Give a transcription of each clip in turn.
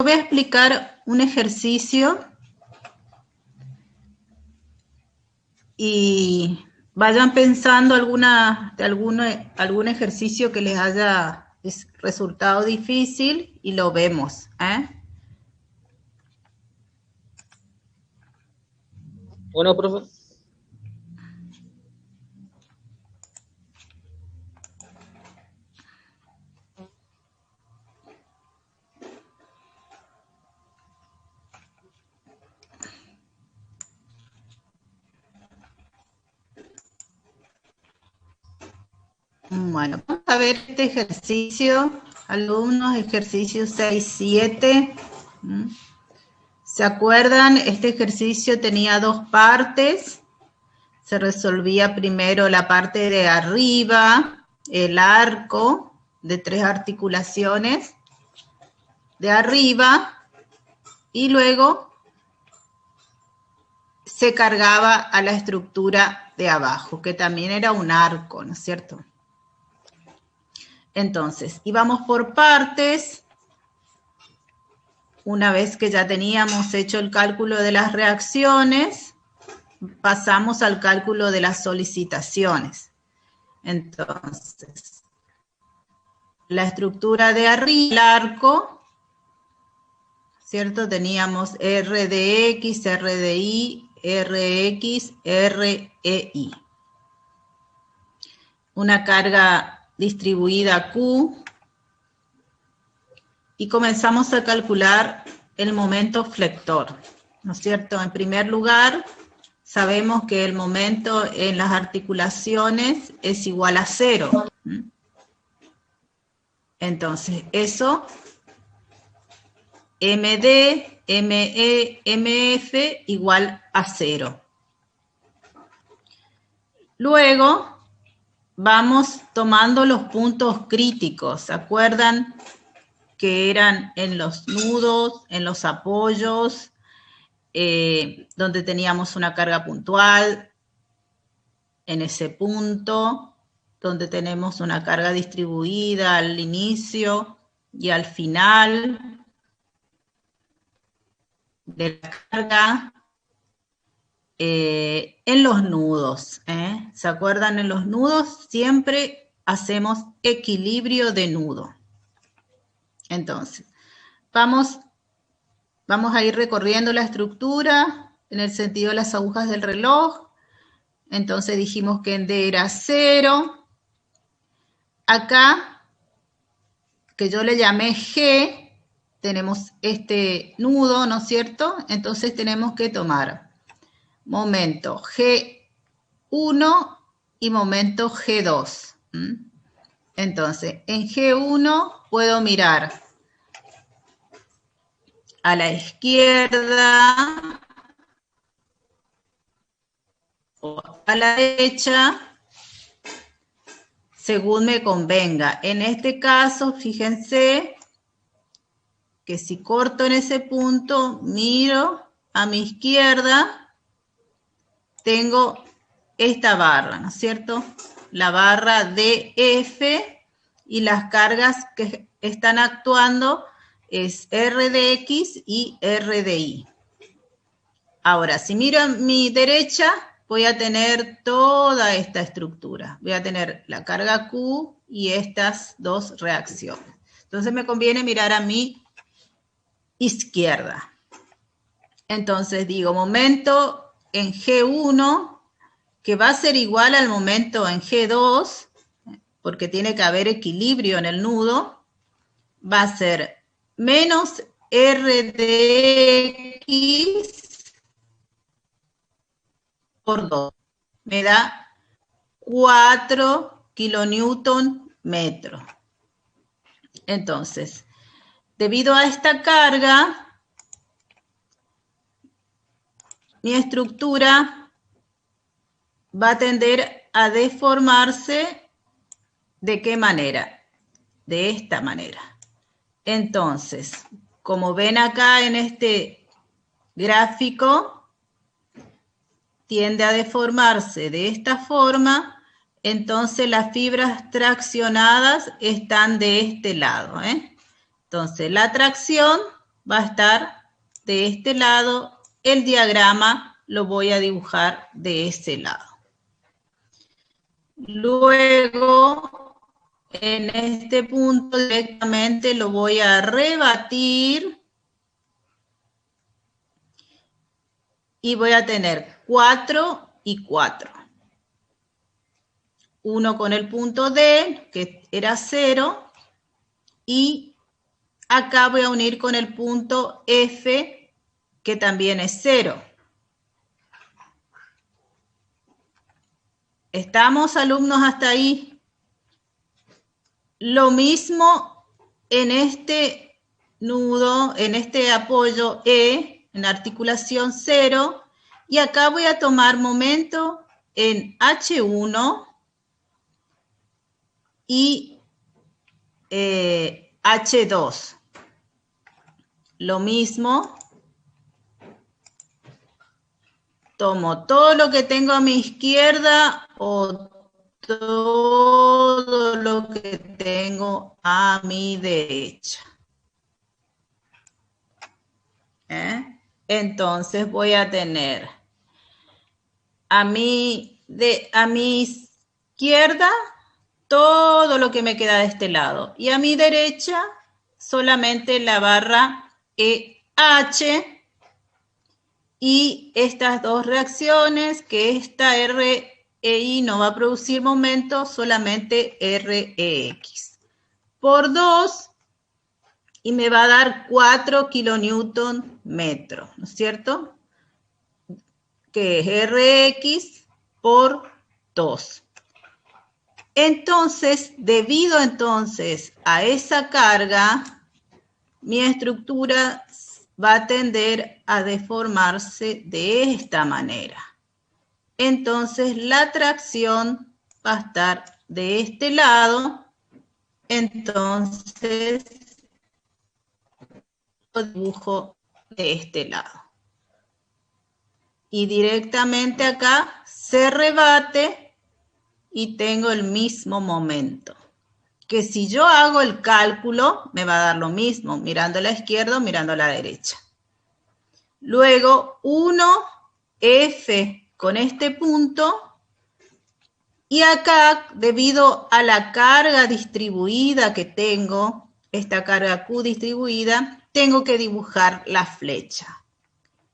voy a explicar un ejercicio y vayan pensando algún ejercicio que les haya resultado difícil y lo vemos, ¿eh? Bueno, profe. Bueno, vamos a ver este ejercicio, alumnos, ejercicio 6-7. ¿Se acuerdan? Este ejercicio tenía dos partes. Se resolvía primero la parte de arriba, el arco de 3 articulaciones de arriba, y luego se cargaba a la estructura de abajo, que también era un arco, ¿no es cierto? Entonces, íbamos por partes. Una vez que ya teníamos hecho el cálculo de las reacciones, pasamos al cálculo de las solicitaciones. Entonces, la estructura de arriba, el arco, ¿cierto? Teníamos R de X, R de Y, RX, REY. Una carga distribuida Q, y comenzamos a calcular el momento flector, ¿no es cierto? En primer lugar, sabemos que el momento en las articulaciones es igual a 0. Entonces, eso, MD, ME, MF igual a 0. Luego, vamos tomando los puntos críticos. ¿Se acuerdan que eran en los nudos, en los apoyos, donde teníamos una carga puntual, en ese punto, donde tenemos una carga distribuida al inicio y al final de la carga, en los nudos, ¿se acuerdan? En los nudos siempre hacemos equilibrio de nudo. Entonces, vamos a ir recorriendo la estructura en el sentido de las agujas del reloj. Entonces dijimos que en D era 0. Acá, que yo le llamé G, tenemos este nudo, ¿no es cierto? Entonces tenemos que tomar momento G1 y momento G2. Entonces, en G1 puedo mirar a la izquierda o a la derecha, según me convenga. En este caso, fíjense que si corto en ese punto, miro a mi izquierda, tengo esta barra, ¿no es cierto? La barra DF, y las cargas que están actuando es R de X y R de Y. Ahora, si miro a mi derecha, voy a tener toda esta estructura. Voy a tener la carga Q y estas dos reacciones. Entonces me conviene mirar a mi izquierda. Entonces digo, momento en G1, que va a ser igual al momento en G2, porque tiene que haber equilibrio en el nudo, va a ser menos R de X por 2. Me da 4 kilonewton metro. Entonces, debido a esta carga, mi estructura va a tender a deformarse. ¿De qué manera? De esta manera. Entonces, como ven acá en este gráfico, tiende a deformarse de esta forma. Entonces las fibras traccionadas están de este lado, Entonces la tracción va a estar de este lado, el diagrama lo voy a dibujar de ese lado. Luego, en este punto directamente lo voy a rebatir y voy a tener 4 y 4. Uno con el punto D, que era 0, y acá voy a unir con el punto F, que también es 0. ¿Estamos, alumnos, hasta ahí? Lo mismo en este nudo, en este apoyo E, en articulación 0, y acá voy a tomar momento en H1 y H2. Lo mismo, tomo todo lo que tengo a mi izquierda o todo lo que tengo a mi derecha. Entonces voy a tener a mi izquierda todo lo que me queda de este lado y a mi derecha solamente la barra EH y estas dos reacciones, que esta REI no va a producir momento, solamente REX. Por 2, y me va a dar 4 kilonewton metro, ¿no es cierto? Que es RX por 2. Entonces, debido entonces a esa carga, mi estructura va a tender a deformarse de esta manera. Entonces, la tracción va a estar de este lado. Entonces, lo dibujo de este lado. Y directamente acá se rebate y tengo el mismo momento. Que si yo hago el cálculo, me va a dar lo mismo, mirando a la izquierda o mirando a la derecha. Luego, 1F con este punto, y acá, debido a la carga distribuida que tengo, esta carga Q distribuida, tengo que dibujar la flecha.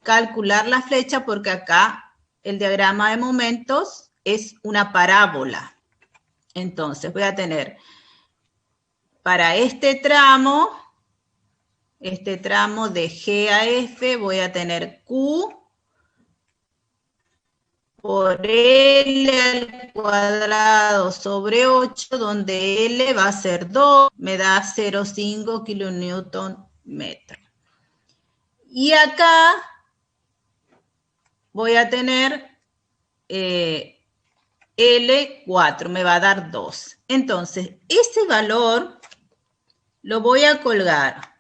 Calcular la flecha porque acá el diagrama de momentos es una parábola. Entonces, voy a tener para este tramo de G a F, voy a tener Q por L al cuadrado sobre 8, donde L va a ser 2, me da 0,5 kilonewton metro. Y acá voy a tener L4, me va a dar 2. Entonces, ese valor lo voy a colgar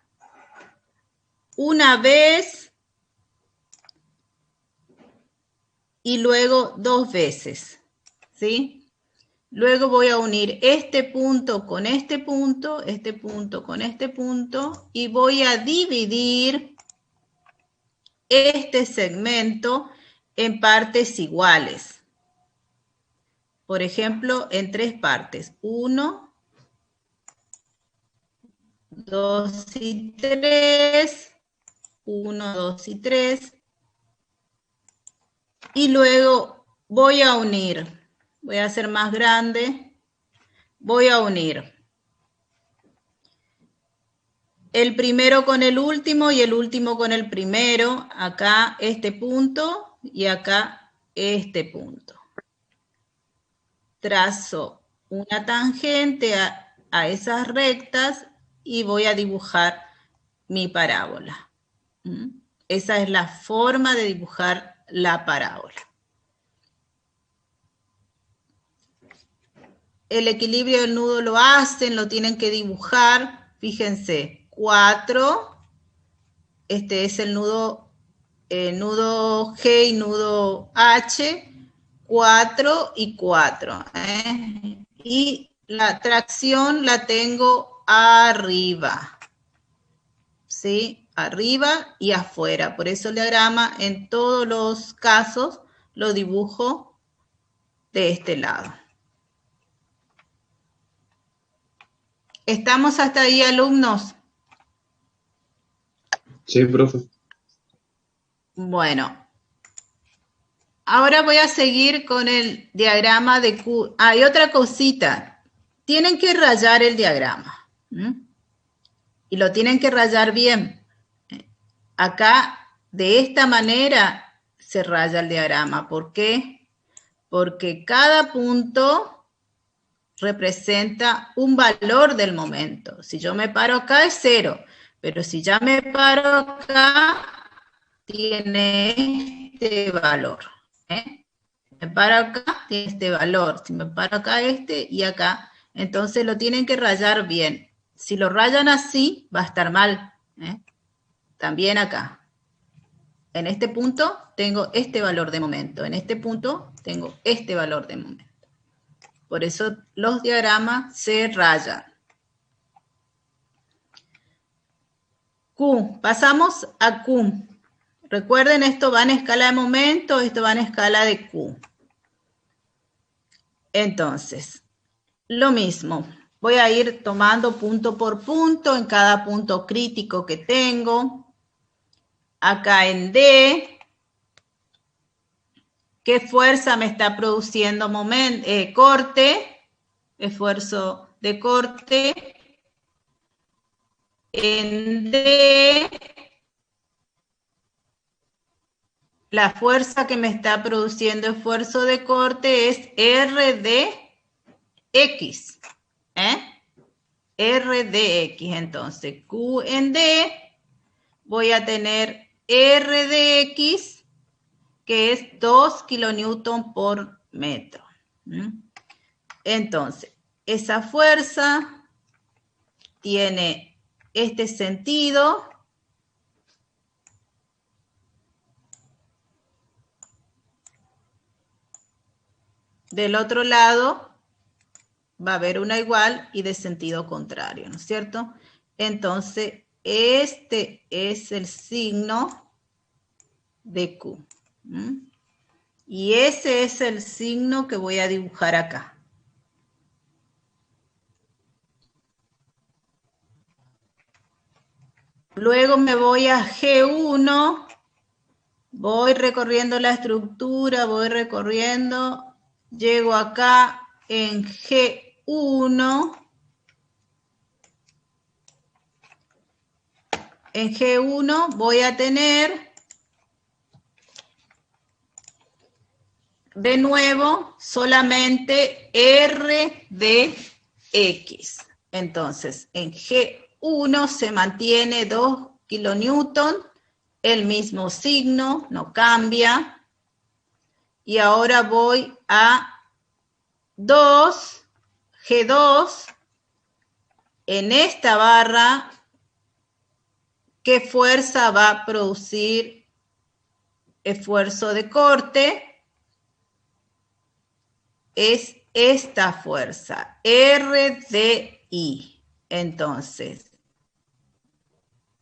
una vez y luego 2 veces, ¿sí? Luego voy a unir este punto con este punto con este punto, y voy a dividir este segmento en partes iguales. Por ejemplo, en 3 partes. 1, 2 y 3. 1, 2 y 3. Y luego voy a unir. Voy a hacer más grande. Voy a unir el primero con el último y el último con el primero. Acá este punto y acá este punto. Trazo una tangente a esas rectas y voy a dibujar mi parábola. Esa es la forma de dibujar la parábola. El equilibrio del nudo lo hacen, lo tienen que dibujar. Fíjense, 4, este es el nudo G y nudo H, 4 y 4. Y la tracción la tengo arriba, ¿sí? arriba y afuera. Por eso el diagrama en todos los casos lo dibujo de este lado. ¿Estamos hasta ahí, alumnos? Sí, profe. Bueno, ahora voy a seguir con el diagrama de Q. Hay otra cosita. Tienen que rayar el diagrama. Y lo tienen que rayar bien. Acá, de esta manera, se raya el diagrama. ¿Por qué? Porque cada punto representa un valor del momento. Si yo me paro acá es 0, pero si ya me paro acá, tiene este valor. Me paro acá, tiene este valor. Si me paro acá, este y acá. Entonces lo tienen que rayar bien. Si lo rayan así, va a estar mal. También acá. En este punto tengo este valor de momento. En este punto tengo este valor de momento. Por eso los diagramas se rayan. Q. Pasamos a Q. Recuerden, esto va en escala de momento, esto va en escala de Q. Entonces, lo mismo. Voy a ir tomando punto por punto en cada punto crítico que tengo. Acá en D, ¿qué fuerza me está produciendo corte? Esfuerzo de corte. En D, la fuerza que me está produciendo esfuerzo de corte es RDX. RDX, entonces Q en D, voy a tener RDX, que es 2 kilonewton por metro. Entonces, esa fuerza tiene este sentido. Del otro lado va a haber una igual y de sentido contrario, ¿no es cierto? Entonces, este es el signo de Q. Y ese es el signo que voy a dibujar acá. Luego me voy a G1, voy recorriendo la estructura, voy recorriendo, llego acá en G1. En G1 voy a tener de nuevo solamente RDX. Entonces, en G1 se mantiene 2 kilonewton, el mismo signo, no cambia. Y ahora voy a G2. En esta barra, ¿qué fuerza va a producir esfuerzo de corte? Es esta fuerza, RDI. Entonces,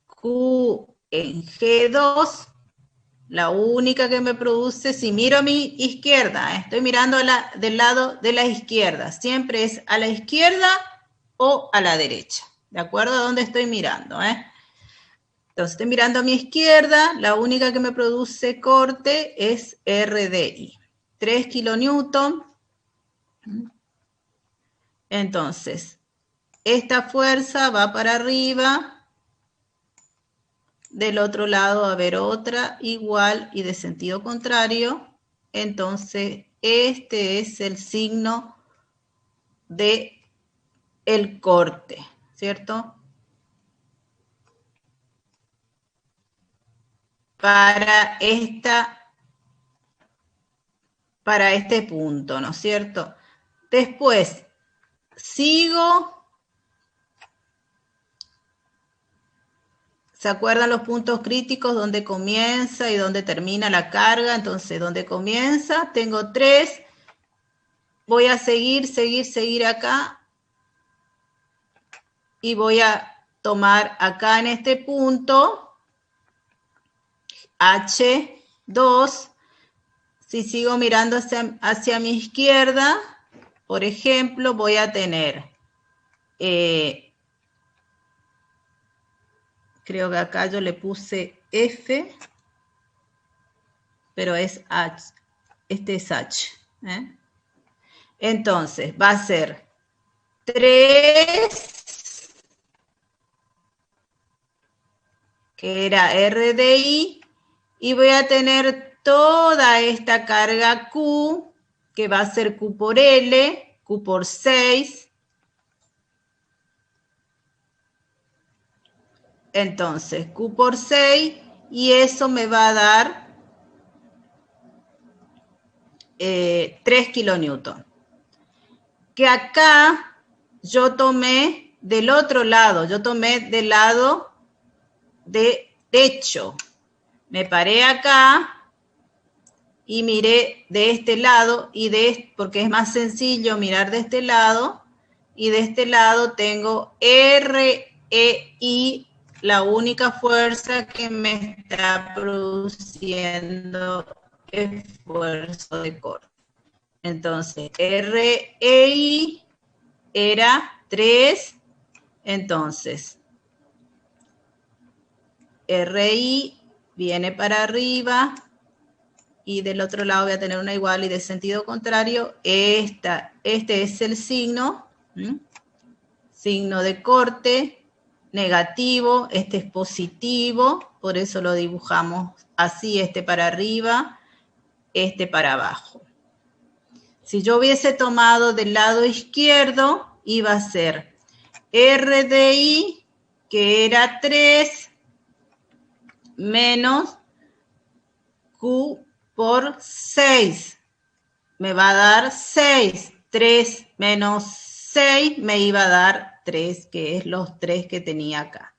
Q en G2, la única que me produce, si miro a mi izquierda, estoy mirando del lado de la izquierda, siempre es a la izquierda o a la derecha, ¿de acuerdo a dónde estoy mirando? Entonces, estoy mirando a mi izquierda, la única que me produce corte es RDI, 3 kilonewton. Entonces, esta fuerza va para arriba, del otro lado va a haber otra igual y de sentido contrario, entonces este es el signo de el corte, ¿cierto? Para este punto, ¿no es cierto? Después, sigo. ¿Se acuerdan los puntos críticos donde comienza y donde termina la carga? Entonces, donde comienza, tengo 3. Voy a seguir acá. Y voy a tomar acá en este punto H2. Si sigo mirando hacia mi izquierda, por ejemplo, voy a tener, creo que acá yo le puse F, pero es H, este es H. Entonces, va a ser 3, que era RDI, y voy a tener toda esta carga Q, que va a ser Q por L, Q por 6. Entonces, Q por 6, y eso me va a dar 3 kilonewton. Que acá yo tomé del otro lado, yo tomé del lado derecho. Me paré acá y miré de este lado, porque es más sencillo mirar de este lado, y de este lado tengo REI, la única fuerza que me está produciendo esfuerzo de corte. Entonces, REI era 3, entonces, RI viene para arriba, y del otro lado voy a tener una igual y de sentido contrario. Este es el signo, signo de corte, negativo, este es positivo, por eso lo dibujamos así, este para arriba, este para abajo. Si yo hubiese tomado del lado izquierdo, iba a ser RDI, que era 3, menos Q por 6. Me va a dar 6. 3 menos 6 me iba a dar 3, que es los 3 que tenía acá.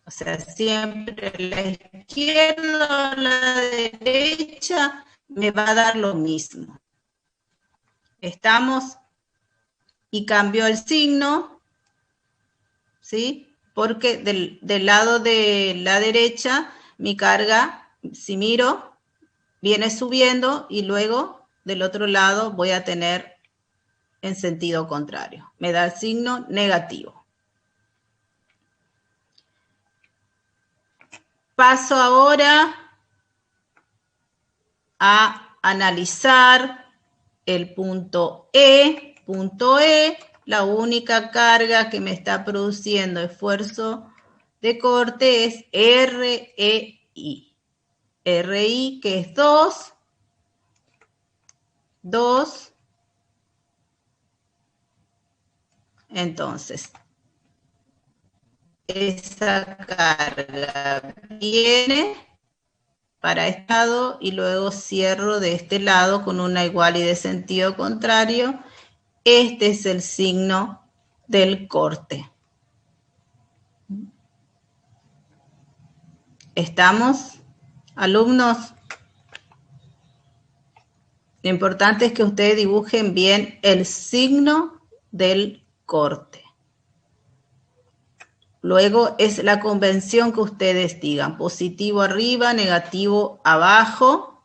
O sea, siempre la izquierda o la derecha me va a dar lo mismo. ¿Estamos? Y cambió el signo, ¿sí? Porque del lado de la derecha, mi carga, si miro, viene subiendo, y luego del otro lado voy a tener en sentido contrario. Me da el signo negativo. Paso ahora a analizar el punto E. Punto E, la única carga que me está produciendo esfuerzo de corte es REI. RI, que es 2. 2. Entonces, esa carga viene para este lado y luego cierro de este lado con una igual y de sentido contrario. Este es el signo del corte. ¿Estamos, alumnos? Lo importante es que ustedes dibujen bien el signo del corte. Luego es la convención que ustedes digan, positivo arriba, negativo abajo.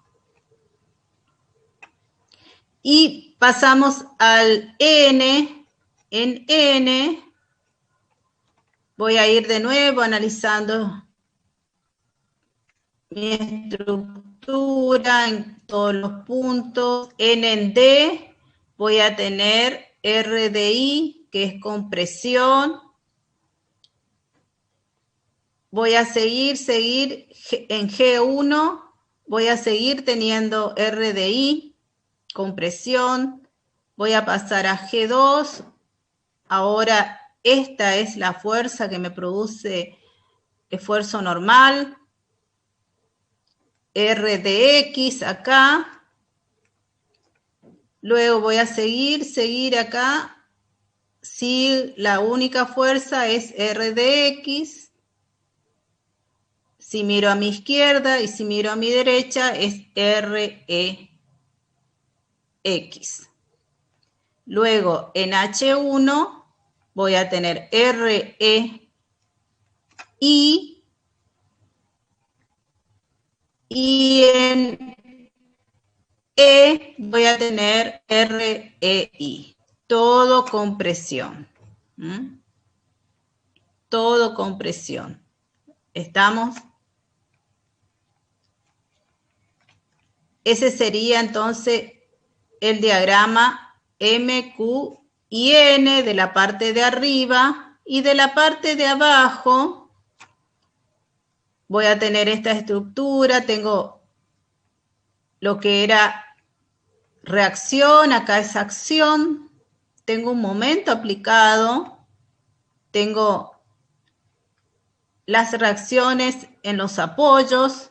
Y pasamos al N. En N voy a ir de nuevo analizando mi estructura en todos los puntos. En D voy a tener RDI, que es compresión. Voy a seguir en G1, voy a seguir teniendo RDI, compresión. Voy a pasar a G2. Ahora esta es la fuerza que me produce esfuerzo normal. RDX acá. Luego voy a seguir acá. Si la única fuerza es RDX. Si miro a mi izquierda y si miro a mi derecha es REX. Luego en H1 voy a tener REI Y en E voy a tener REI, todo con presión. ¿Mm? Todo con presión. ¿Estamos? Ese sería entonces el diagrama M, Q y N de la parte de arriba, y de la parte de abajo voy a tener esta estructura. Tengo lo que era reacción, acá es acción, tengo un momento aplicado, tengo las reacciones en los apoyos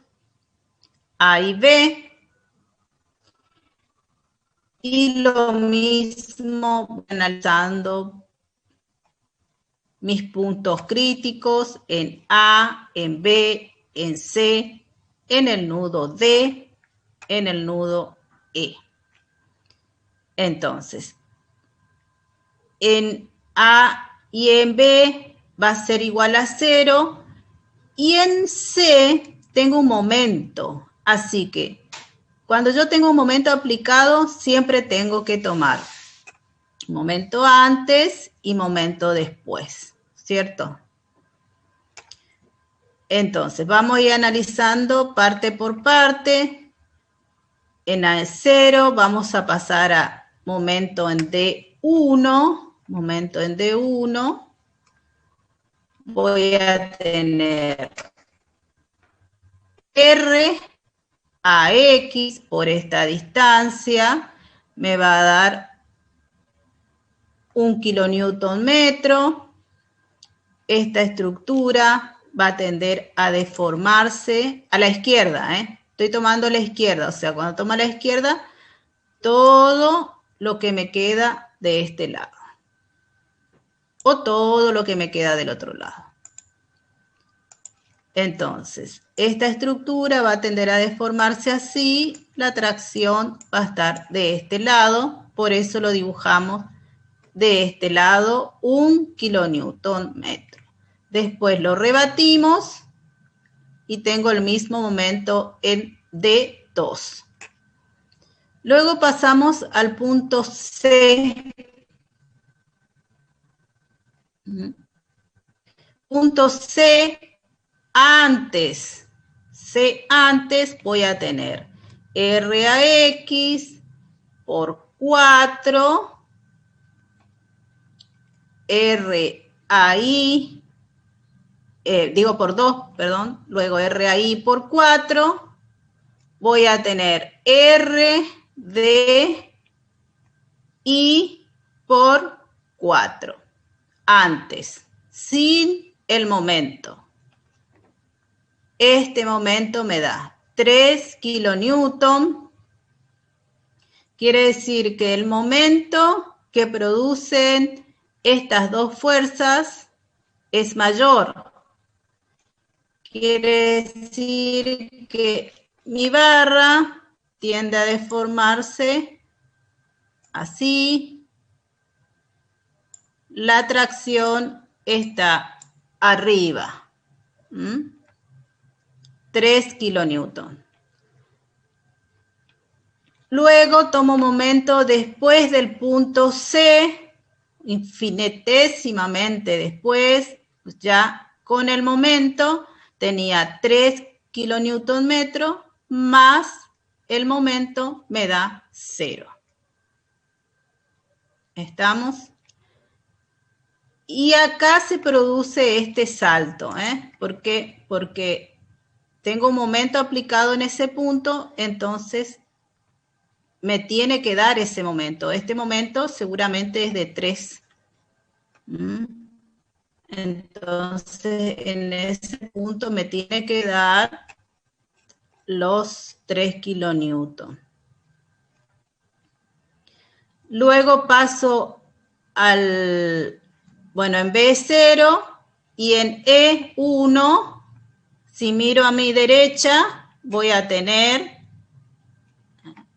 A y B, y lo mismo analizando mis puntos críticos en A, en B, en C, en el nudo D, en el nudo E. Entonces, en A y en B va a ser igual a 0, y en C tengo un momento, así que cuando yo tengo un momento aplicado, siempre tengo que tomar momento antes y momento después, ¿cierto? Entonces, vamos a ir analizando parte por parte. En A0 vamos a pasar a momento en D1, momento en D1. Voy a tener R a X por esta distancia, me va a dar 1 kilonewton metro. Esta estructura va a tender a deformarse a la izquierda, Estoy tomando la izquierda, o sea, cuando tomo la izquierda, todo lo que me queda de este lado. O todo lo que me queda del otro lado. Entonces, esta estructura va a tender a deformarse así, la tracción va a estar de este lado, por eso lo dibujamos de este lado, 1 kilonewton metro. Después lo rebatimos y tengo el mismo momento en D2. Luego pasamos al punto C. Punto C antes. C antes voy a tener R a X por 4, R a Y, digo por 2, perdón, luego R a Y por 4, voy a tener R de Y por 4, antes, sin el momento. Este momento me da 3 kilonewton. Quiere decir que el momento que producen estas dos fuerzas es mayor. Quiere decir que mi barra tiende a deformarse así. La tracción está arriba. 3 kilonewton. Luego tomo momento después del punto C, infinitesimamente después, ya con el momento tenía 3 kilonewton metro más el momento me da 0. ¿Estamos? Y acá se produce este salto, ¿Por qué? Porque tengo un momento aplicado en ese punto, entonces me tiene que dar ese momento. Este momento seguramente es de 3. Entonces, en ese punto me tiene que dar los 3 kilonewton. Luego paso al, bueno, en B0 y en E1, si miro a mi derecha, voy a tener,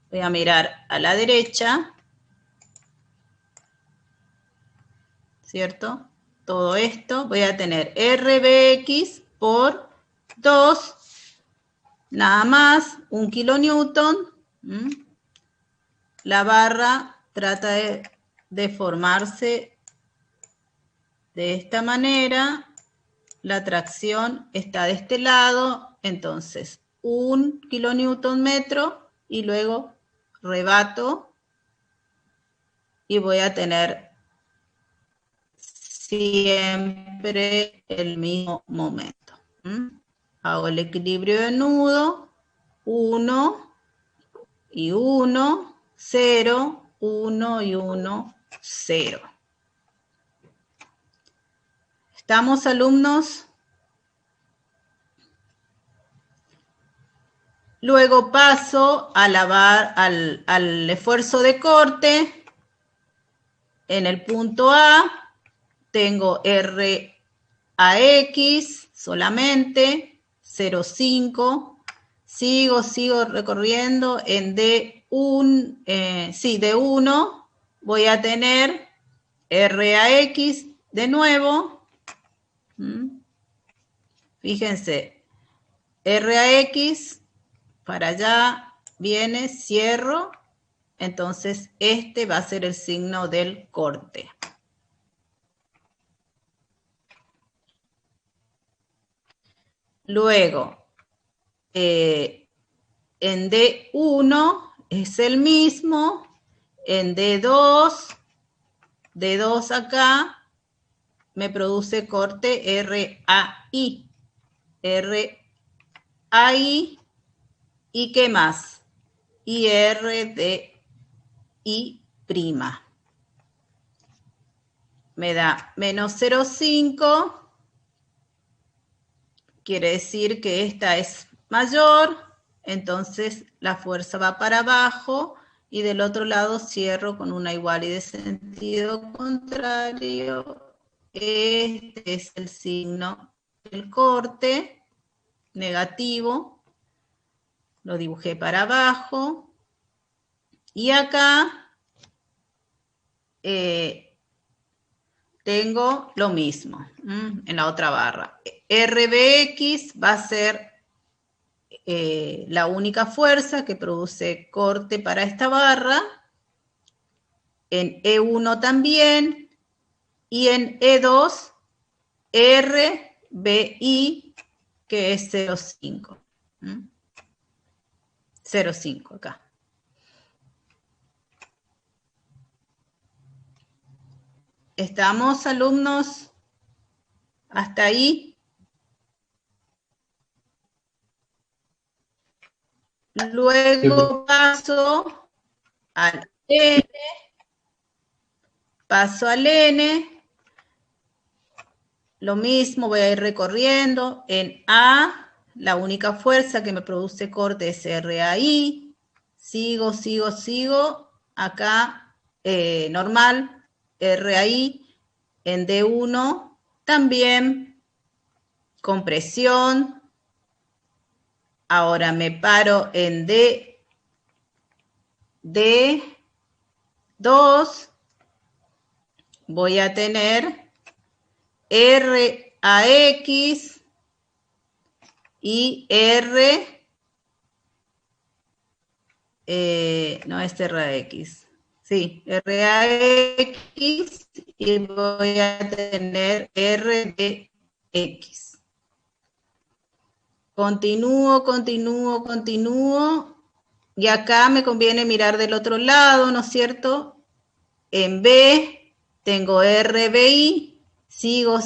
voy a mirar a la derecha, ¿cierto? Todo esto, voy a tener RBX por 2 nada más, 1 kilonewton. La barra trata de formarse de esta manera. La tracción está de este lado, entonces 1 kilonewton metro y luego rebato y voy a tener siempre el mismo momento. Hago el equilibrio de nudo, 1 y 1, 0, 1 y 1, 0. ¿Estamos, alumnos? Luego paso a al esfuerzo de corte. En el punto A tengo RAX solamente, 0,5. Sigo recorriendo. En D1 voy a tener RAX de nuevo. Fíjense, RAX, para allá viene, cierro, entonces este va a ser el signo del corte. Luego, en D1 es el mismo, en D2 acá me produce corte RAI. RAI, ¿y qué más? Y RDI prima. Me da menos 0,5. Quiere decir que esta es mayor, entonces la fuerza va para abajo y del otro lado cierro con una igual y de sentido contrario. Este es el signo del corte negativo. Lo dibujé para abajo. Y acá tengo lo mismo en la otra barra. RBX va a ser la única fuerza que produce corte para esta barra. En E1 también. Y en E2, RBI, que es 0,5. 0,5 acá. ¿Estamos, alumnos? ¿Hasta ahí? Luego paso al N. Paso al N. Lo mismo, voy a ir recorriendo. En A, la única fuerza que me produce corte es RAI. Sigo. Acá, normal, RAI. En D1 también, compresión. Ahora me paro en D2. Voy a tener RAX y no es RAX. Sí, RAX y voy a tener RDX. Continúo. Y acá me conviene mirar del otro lado, ¿no es cierto? En B tengo RBI, sigo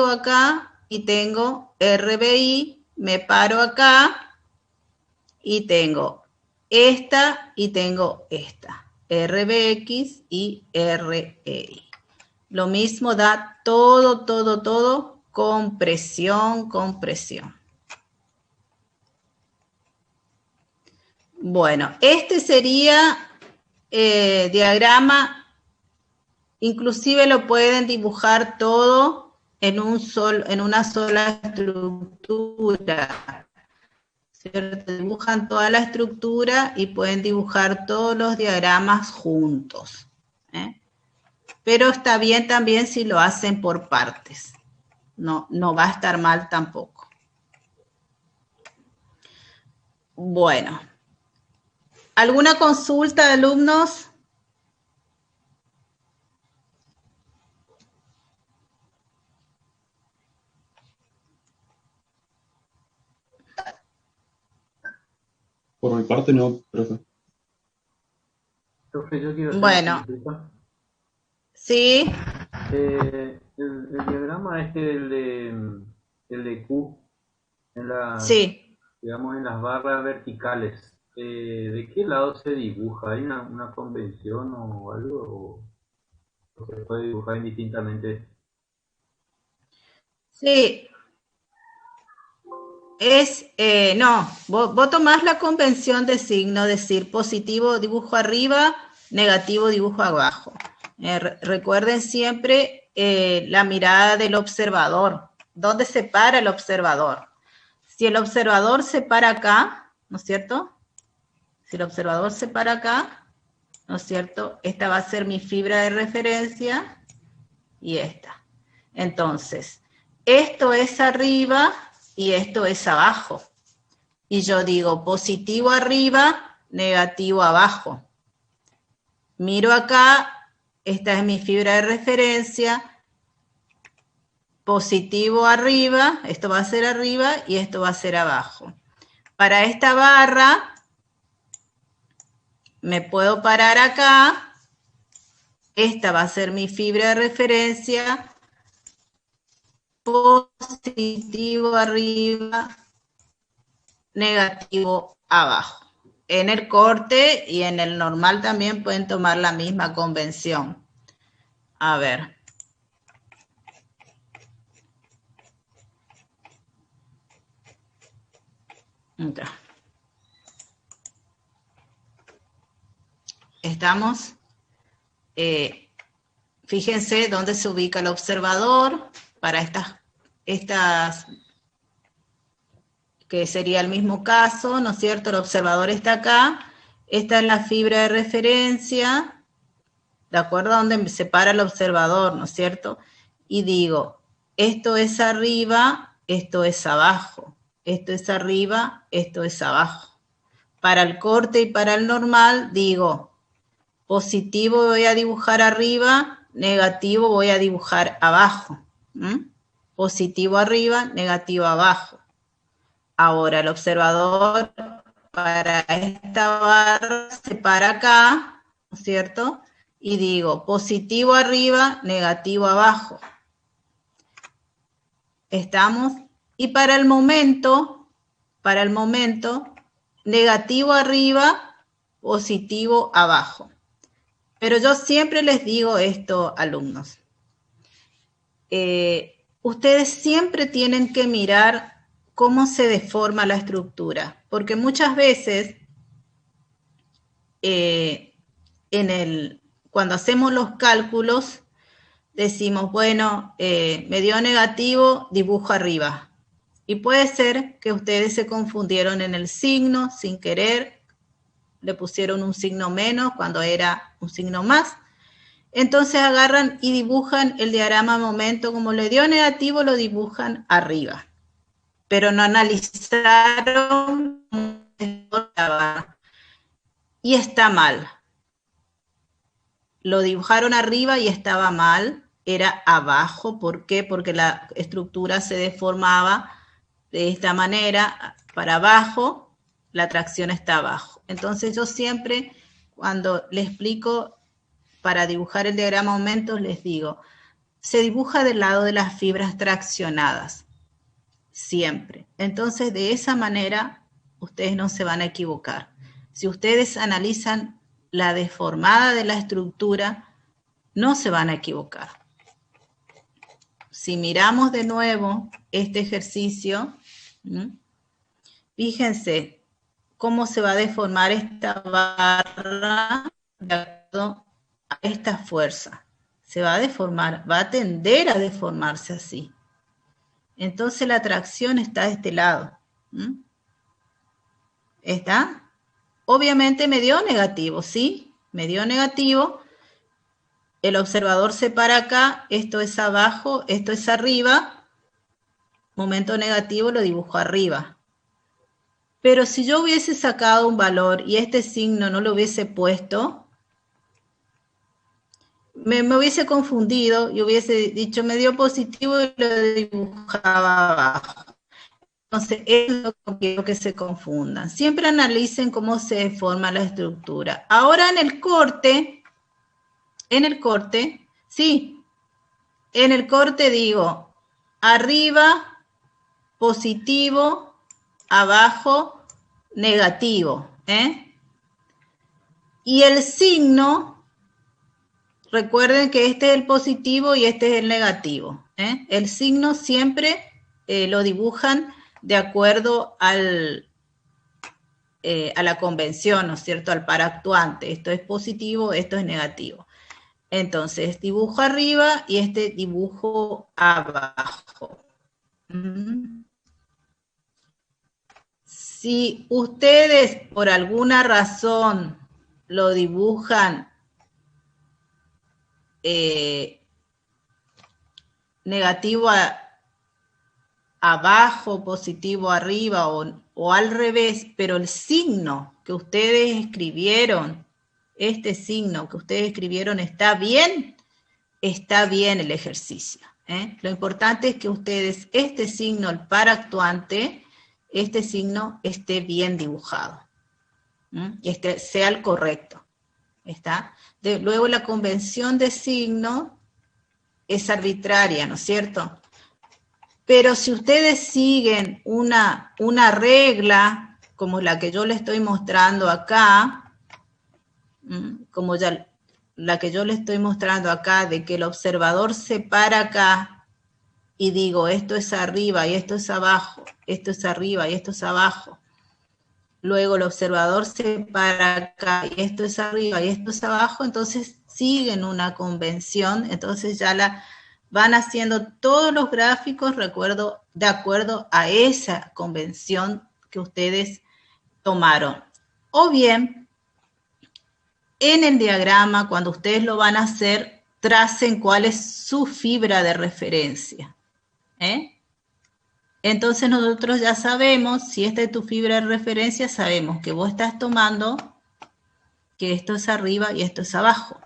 acá y tengo RBI, me paro acá y tengo esta y tengo esta, RBX y REI. Lo mismo da todo compresión. Bueno, este sería diagrama, inclusive lo pueden dibujar todo en una sola estructura, ¿cierto? Dibujan toda la estructura y pueden dibujar todos los diagramas juntos, ¿eh? Pero está bien también si lo hacen por partes, no va a estar mal tampoco. Bueno, ¿alguna consulta, alumnos? Por mi parte no, profe. Profe, yo quiero hacer una Bueno, consulta. sí, El diagrama este, el de Q, en las, sí. digamos, en las barras verticales, ¿de qué lado se dibuja? ¿Hay una convención o algo? ¿O se puede dibujar indistintamente? Sí, no, vos tomás la convención de signo, decir positivo dibujo arriba, negativo dibujo abajo. Recuerden siempre la mirada del observador. ¿Dónde se para el observador? Si el observador se para acá, ¿no es cierto? Si el observador se para acá, ¿no es cierto? Esta va a ser mi fibra de referencia y esta. Entonces, esto es arriba y esto es abajo. Y yo digo positivo arriba, negativo abajo. Miro acá, esta es mi fibra de referencia, positivo arriba, esto va a ser arriba y esto va a ser abajo. Para esta barra, me puedo parar acá, esta va a ser mi fibra de referencia, positivo arriba, negativo abajo. En el corte y en el normal también pueden tomar la misma convención. A ver. Acá. Estamos. Fíjense dónde se ubica el observador para estas, que sería el mismo caso, ¿no es cierto? El observador está acá. Esta es la fibra de referencia, de acuerdo a donde se para el observador, ¿no es cierto? Y digo, esto es arriba, esto es abajo. Esto es arriba, esto es abajo. Para el corte y para el normal, digo, positivo voy a dibujar arriba, negativo voy a dibujar abajo. ¿Mm? Positivo arriba, negativo abajo. Ahora el observador para esta barra se para acá, ¿no es cierto? Y digo positivo arriba, negativo abajo. ¿Estamos? Y para el momento, negativo arriba, positivo abajo. Pero yo siempre les digo esto, alumnos. Ustedes siempre tienen que mirar cómo se deforma la estructura, porque muchas veces cuando hacemos los cálculos decimos, bueno, me dio negativo, dibujo arriba. Y puede ser que ustedes se confundieron en el signo sin querer, le pusieron un signo menos cuando era un signo más. Entonces agarran y dibujan el diagrama momento, como le dio negativo, lo dibujan arriba. Pero no analizaron y está mal. Lo dibujaron arriba y estaba mal, era abajo. ¿Por qué? Porque la estructura se deformaba de esta manera, para abajo, la tracción está abajo. Entonces yo siempre, cuando les explico para dibujar el diagrama aumentos, les digo, se dibuja del lado de las fibras traccionadas, siempre. Entonces, de esa manera, ustedes no se van a equivocar. Si ustedes analizan la deformada de la estructura, no se van a equivocar. Si miramos de nuevo este ejercicio, fíjense cómo se va a deformar esta barra de acuerdo a esta fuerza. Se va a deformar, va a tender a deformarse así. Entonces la tracción está de este lado. ¿Está? Obviamente me dio negativo, ¿sí? Me dio negativo. El observador se para acá, esto es abajo, esto es arriba. Momento negativo lo dibujo arriba. Pero si yo hubiese sacado un valor y este signo no lo hubiese puesto, me hubiese confundido y hubiese dicho me dio positivo y lo dibujaba abajo. Entonces, es lo que quiero que se confundan. Siempre analicen cómo se forma la estructura. Ahora en el corte, sí, en el corte digo, arriba, positivo, abajo, negativo. Y el signo, recuerden que este es el positivo y este es el negativo. El signo siempre lo dibujan de acuerdo a la convención, ¿no es cierto? Al par actuante. Esto es positivo, esto es negativo. Entonces, dibujo arriba y este dibujo abajo. Si ustedes por alguna razón lo dibujan negativo abajo, positivo arriba o al revés, pero el signo que ustedes escribieron, este signo que ustedes escribieron está bien el ejercicio. Lo importante es que ustedes, este signo, el par actuante, este signo esté bien dibujado. Y este sea el correcto. ¿Está? Luego la convención de signo es arbitraria, ¿no es cierto? Pero si ustedes siguen una regla, como la que yo les estoy mostrando acá, como ya la que yo les estoy mostrando acá, de que el observador se para acá y digo, esto es arriba y esto es abajo, esto es arriba y esto es abajo. Luego el observador se para acá y esto es arriba y esto es abajo, entonces siguen una convención, entonces ya van haciendo todos los gráficos de acuerdo a esa convención que ustedes tomaron. O bien, en el diagrama, cuando ustedes lo van a hacer, tracen cuál es su fibra de referencia. Entonces nosotros ya sabemos, si esta es tu fibra de referencia, sabemos que vos estás tomando que esto es arriba y esto es abajo.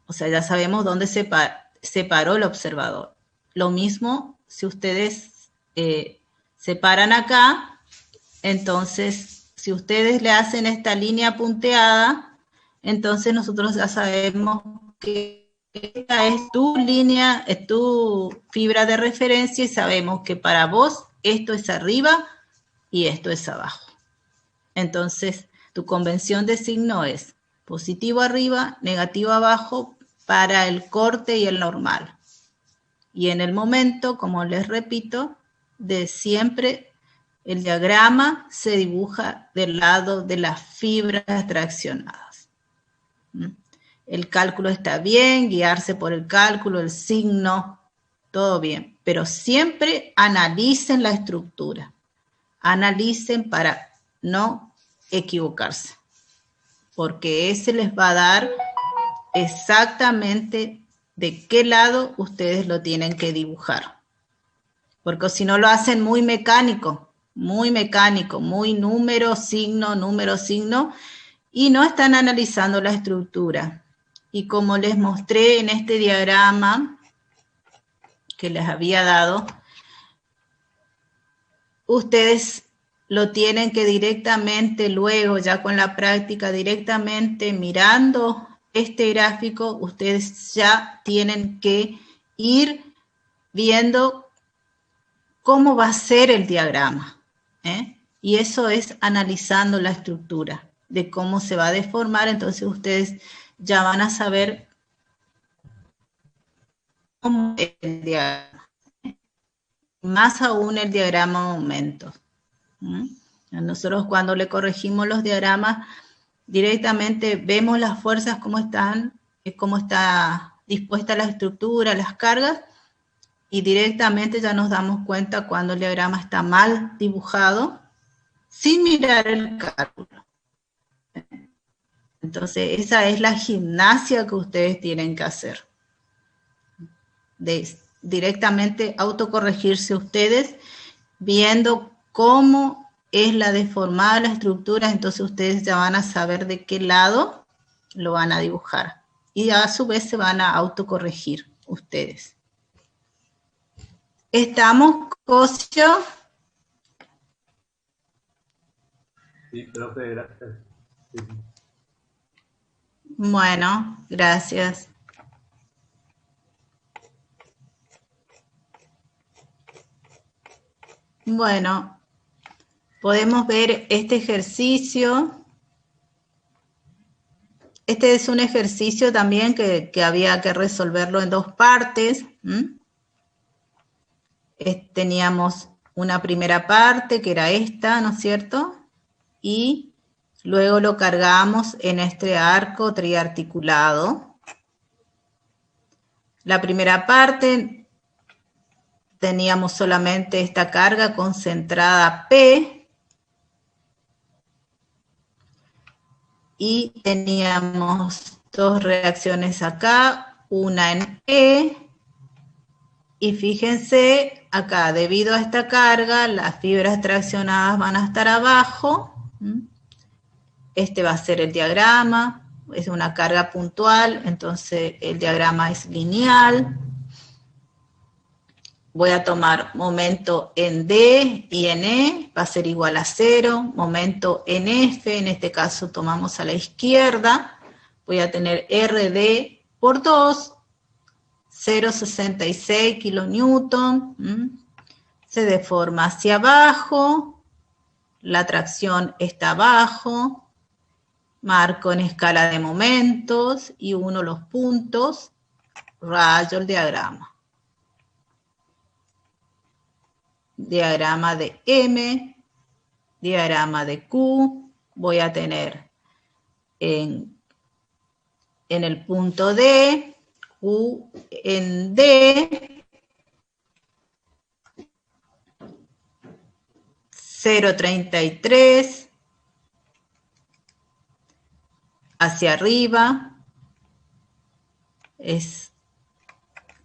O sea, ya sabemos dónde se paró el observador. Lo mismo si ustedes se paran acá, entonces si ustedes le hacen esta línea punteada, entonces nosotros ya sabemos que esta es tu línea, es tu fibra de referencia y sabemos que para vos esto es arriba y esto es abajo. Entonces, tu convención de signo es positivo arriba, negativo abajo para el corte y el normal. Y en el momento, como les repito, de siempre el diagrama se dibuja del lado de las fibras traccionadas. El cálculo está bien, guiarse por el cálculo, el signo, todo bien. Pero siempre analicen la estructura. Analicen para no equivocarse. Porque ese les va a dar exactamente de qué lado ustedes lo tienen que dibujar. Porque si no lo hacen muy mecánico, muy número, signo, y no están analizando la estructura. Y como les mostré en este diagrama que les había dado, ustedes lo tienen que directamente luego, ya con la práctica, directamente mirando este gráfico, ustedes ya tienen que ir viendo cómo va a ser el diagrama. Y eso es analizando la estructura, de cómo se va a deformar, entonces ustedes ya van a saber cómo es el diagrama. Más aún el diagrama de aumentos. Nosotros cuando le corregimos los diagramas, directamente vemos las fuerzas, cómo están, cómo está dispuesta la estructura, las cargas, y directamente ya nos damos cuenta cuando el diagrama está mal dibujado, sin mirar el cálculo. Entonces, esa es la gimnasia que ustedes tienen que hacer. Directamente autocorregirse ustedes, viendo cómo es la deformada de la estructura, entonces ustedes ya van a saber de qué lado lo van a dibujar. Y a su vez se van a autocorregir ustedes. ¿Estamos, Cosio? Sí, profe, gracias. Sí. Bueno, gracias. Bueno, podemos ver este ejercicio. Este es un ejercicio también que había que resolverlo en dos partes. Teníamos una primera parte que era esta, ¿no es cierto? Y luego lo cargamos en este arco triarticulado. La primera parte teníamos solamente esta carga concentrada P y teníamos dos reacciones acá, una en E, y fíjense acá, debido a esta carga, las fibras traccionadas van a estar abajo. Este va a ser el diagrama, es una carga puntual, entonces el diagrama es lineal. Voy a tomar momento en D y en E, va a ser igual a 0. Momento en F, en este caso tomamos a la izquierda. Voy a tener RD por 2, 0,66 kilonewton. Se deforma hacia abajo, la tracción está abajo. Marco en escala de momentos y uno los puntos, rayo el diagrama. Diagrama de M, diagrama de Q, voy a tener en el punto D, Q en D, 0,33, hacia arriba,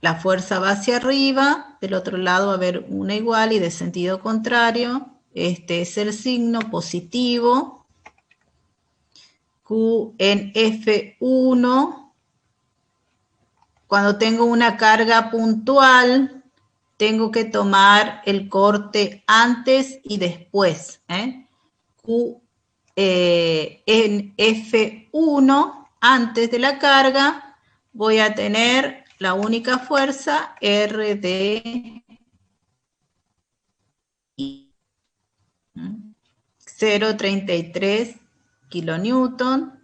la fuerza va hacia arriba, del otro lado va a haber una igual y de sentido contrario. Este es el signo positivo. Q en F1. Cuando tengo una carga puntual, tengo que tomar el corte antes y después. Q en F1, antes de la carga, voy a tener la única fuerza RD 0,33 kilonewton.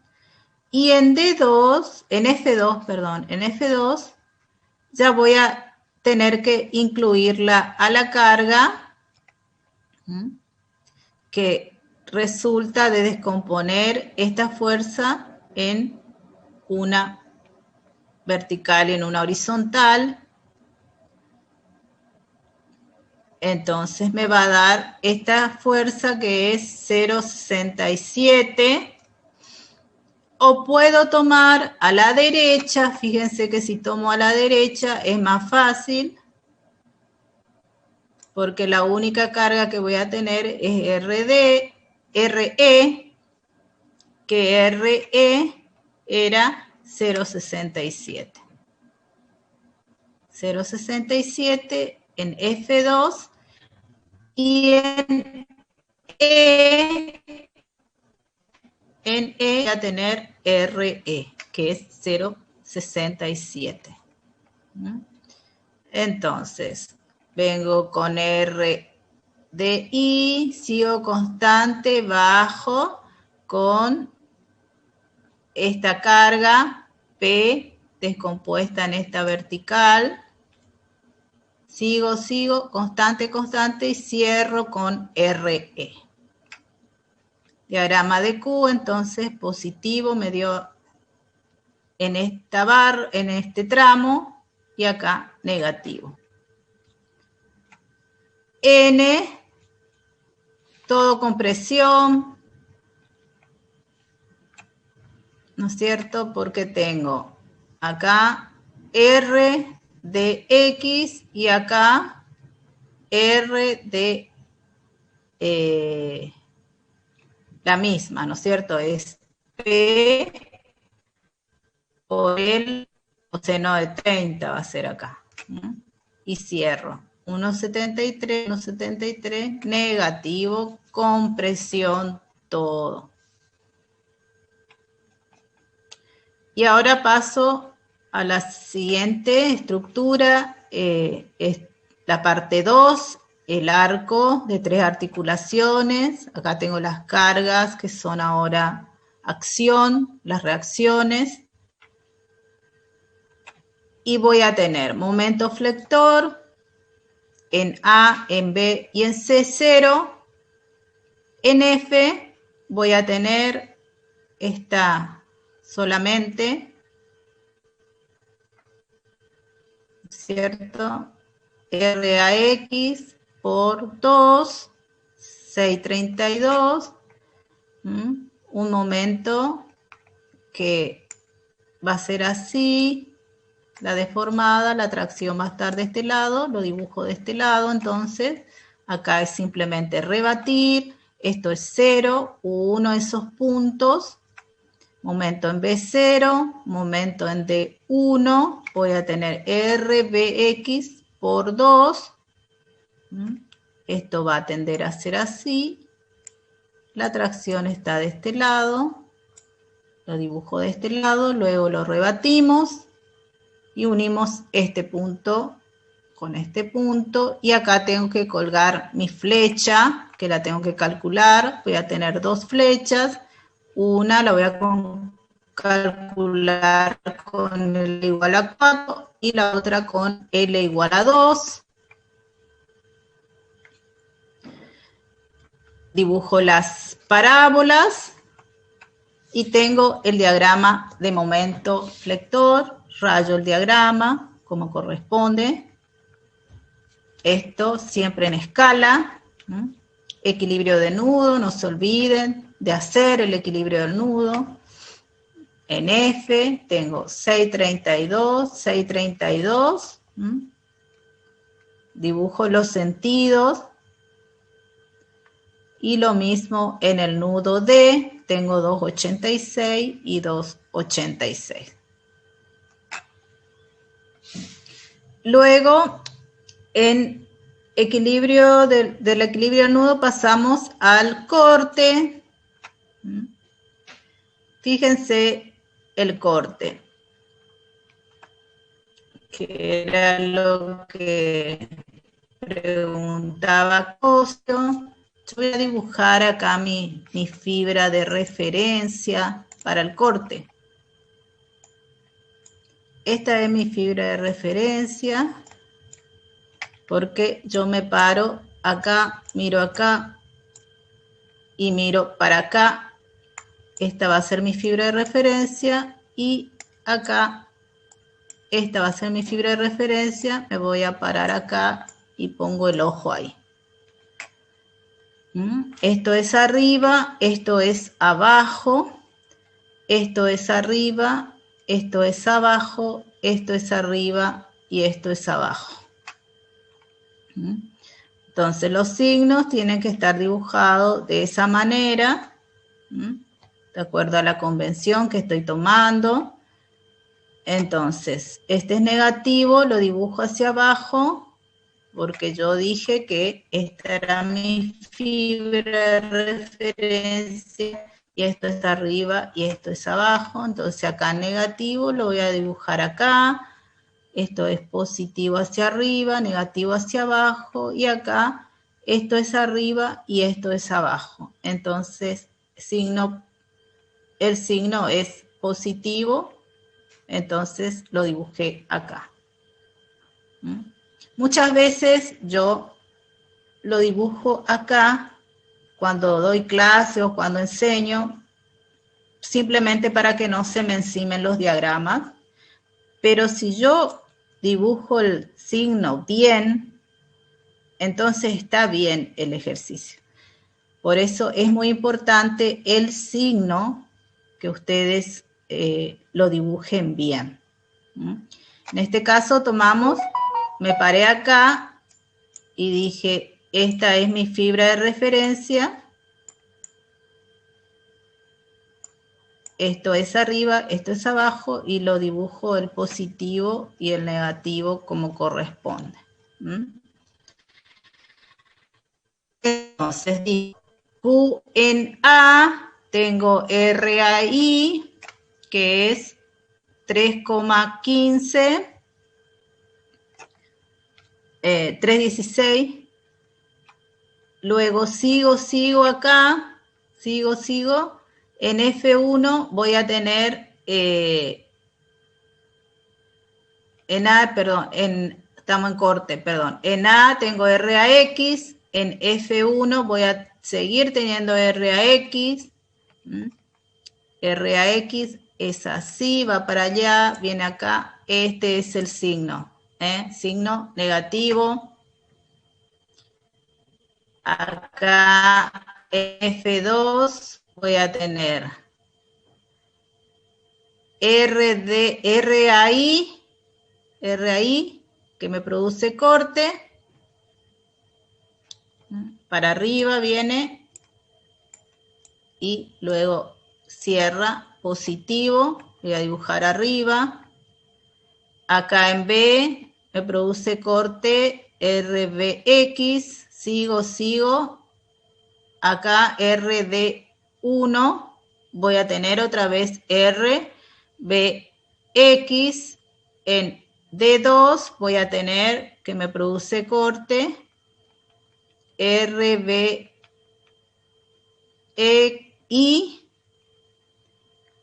Y en D2, en F2, ya voy a tener que incluirla a la carga, que resulta de descomponer esta fuerza en una vertical y en una horizontal. Entonces me va a dar esta fuerza que es 0,67. O puedo tomar a la derecha, fíjense que si tomo a la derecha es más fácil, porque la única carga que voy a tener es RE, que RE era 0,67. 0,67 en F2 y en voy a tener RE, que es 0,67. Entonces, vengo con R de I, sigo constante, bajo con esta carga P descompuesta en esta vertical. Sigo, constante, y cierro con RE. Diagrama de Q, entonces positivo me dio en esta barra, en este tramo, y acá negativo. N, todo con presión, ¿no es cierto? Porque tengo acá R de X y acá R de la misma, ¿no es cierto? Es P por el coseno de 30 va a ser acá. Y cierro. 1,73, 1,73, negativo, compresión, todo. Y ahora paso a la siguiente estructura, es la parte 2, el arco de 3 articulaciones. Acá tengo las cargas que son ahora acción, las reacciones. Y voy a tener momento flector en A, en B y en C 0. En F voy a tener esta solamente, ¿cierto? RAX por 2, 632, un momento que va a ser así, la deformada, la tracción va a estar de este lado, lo dibujo de este lado, entonces acá es simplemente rebatir, esto es 0, 1 de esos puntos, momento en B0, momento en D1, voy a tener RBX por 2, esto va a tender a ser así, la tracción está de este lado, lo dibujo de este lado, luego lo rebatimos y unimos este punto con este punto, y acá tengo que colgar mi flecha, que la tengo que calcular, voy a tener 2 flechas, una la voy a calcular con L igual a 4 y la otra con L igual a 2. Dibujo las parábolas y tengo el diagrama de momento flector, rayo el diagrama como corresponde. Esto siempre en escala. Equilibrio de nudo, no se olviden de hacer el equilibrio del nudo. En F tengo 632, 632. Dibujo los sentidos. Y lo mismo en el nudo D, tengo 286 y 286. Luego, en equilibrio del equilibrio del nudo pasamos al corte. Fíjense el corte, que era lo que preguntaba Cosio. Yo voy a dibujar acá mi fibra de referencia para el corte. Esta es mi fibra de referencia, porque yo me paro acá, miro acá y miro para acá. Esta va a ser mi fibra de referencia y acá esta va a ser mi fibra de referencia. Me voy a parar acá y pongo el ojo ahí. Esto es arriba, esto es abajo, esto es arriba, esto es abajo, esto es arriba y esto es abajo. Entonces los signos tienen que estar dibujados de esa manera, de acuerdo a la convención que estoy tomando. Entonces, este es negativo, lo dibujo hacia abajo, porque yo dije que esta era mi fibra de referencia, y esto está arriba y esto es abajo. Entonces acá negativo lo voy a dibujar acá, esto es positivo hacia arriba, negativo hacia abajo, y acá esto es arriba y esto es abajo. Entonces el signo es positivo, entonces lo dibujé acá. Muchas veces yo lo dibujo acá cuando doy clase o cuando enseño, simplemente para que no se me encimen los diagramas. Pero si yo dibujo el signo bien, entonces está bien el ejercicio. Por eso es muy importante el signo que ustedes lo dibujen bien. En este caso tomamos, me paré acá y dije, esta es mi fibra de referencia. esto es arriba, esto es abajo, y lo dibujo el positivo y el negativo como corresponde. Entonces, Q en A, tengo RAI, que es 3,15, 3,16. Luego sigo acá, sigo. En F1 voy a tener, estamos en corte, perdón. En A tengo RAX, en F1 voy a seguir teniendo RAX. RAX es así, va para allá, viene acá. Este es el signo, signo negativo. Acá en F2 voy a tener RAI, que me produce corte. Para arriba viene y luego cierra positivo. Voy a dibujar arriba. Acá en B me produce corte RBX. Sigo. Acá RD1 voy a tener otra vez RBX. En D2 voy a tener que me produce corte RBI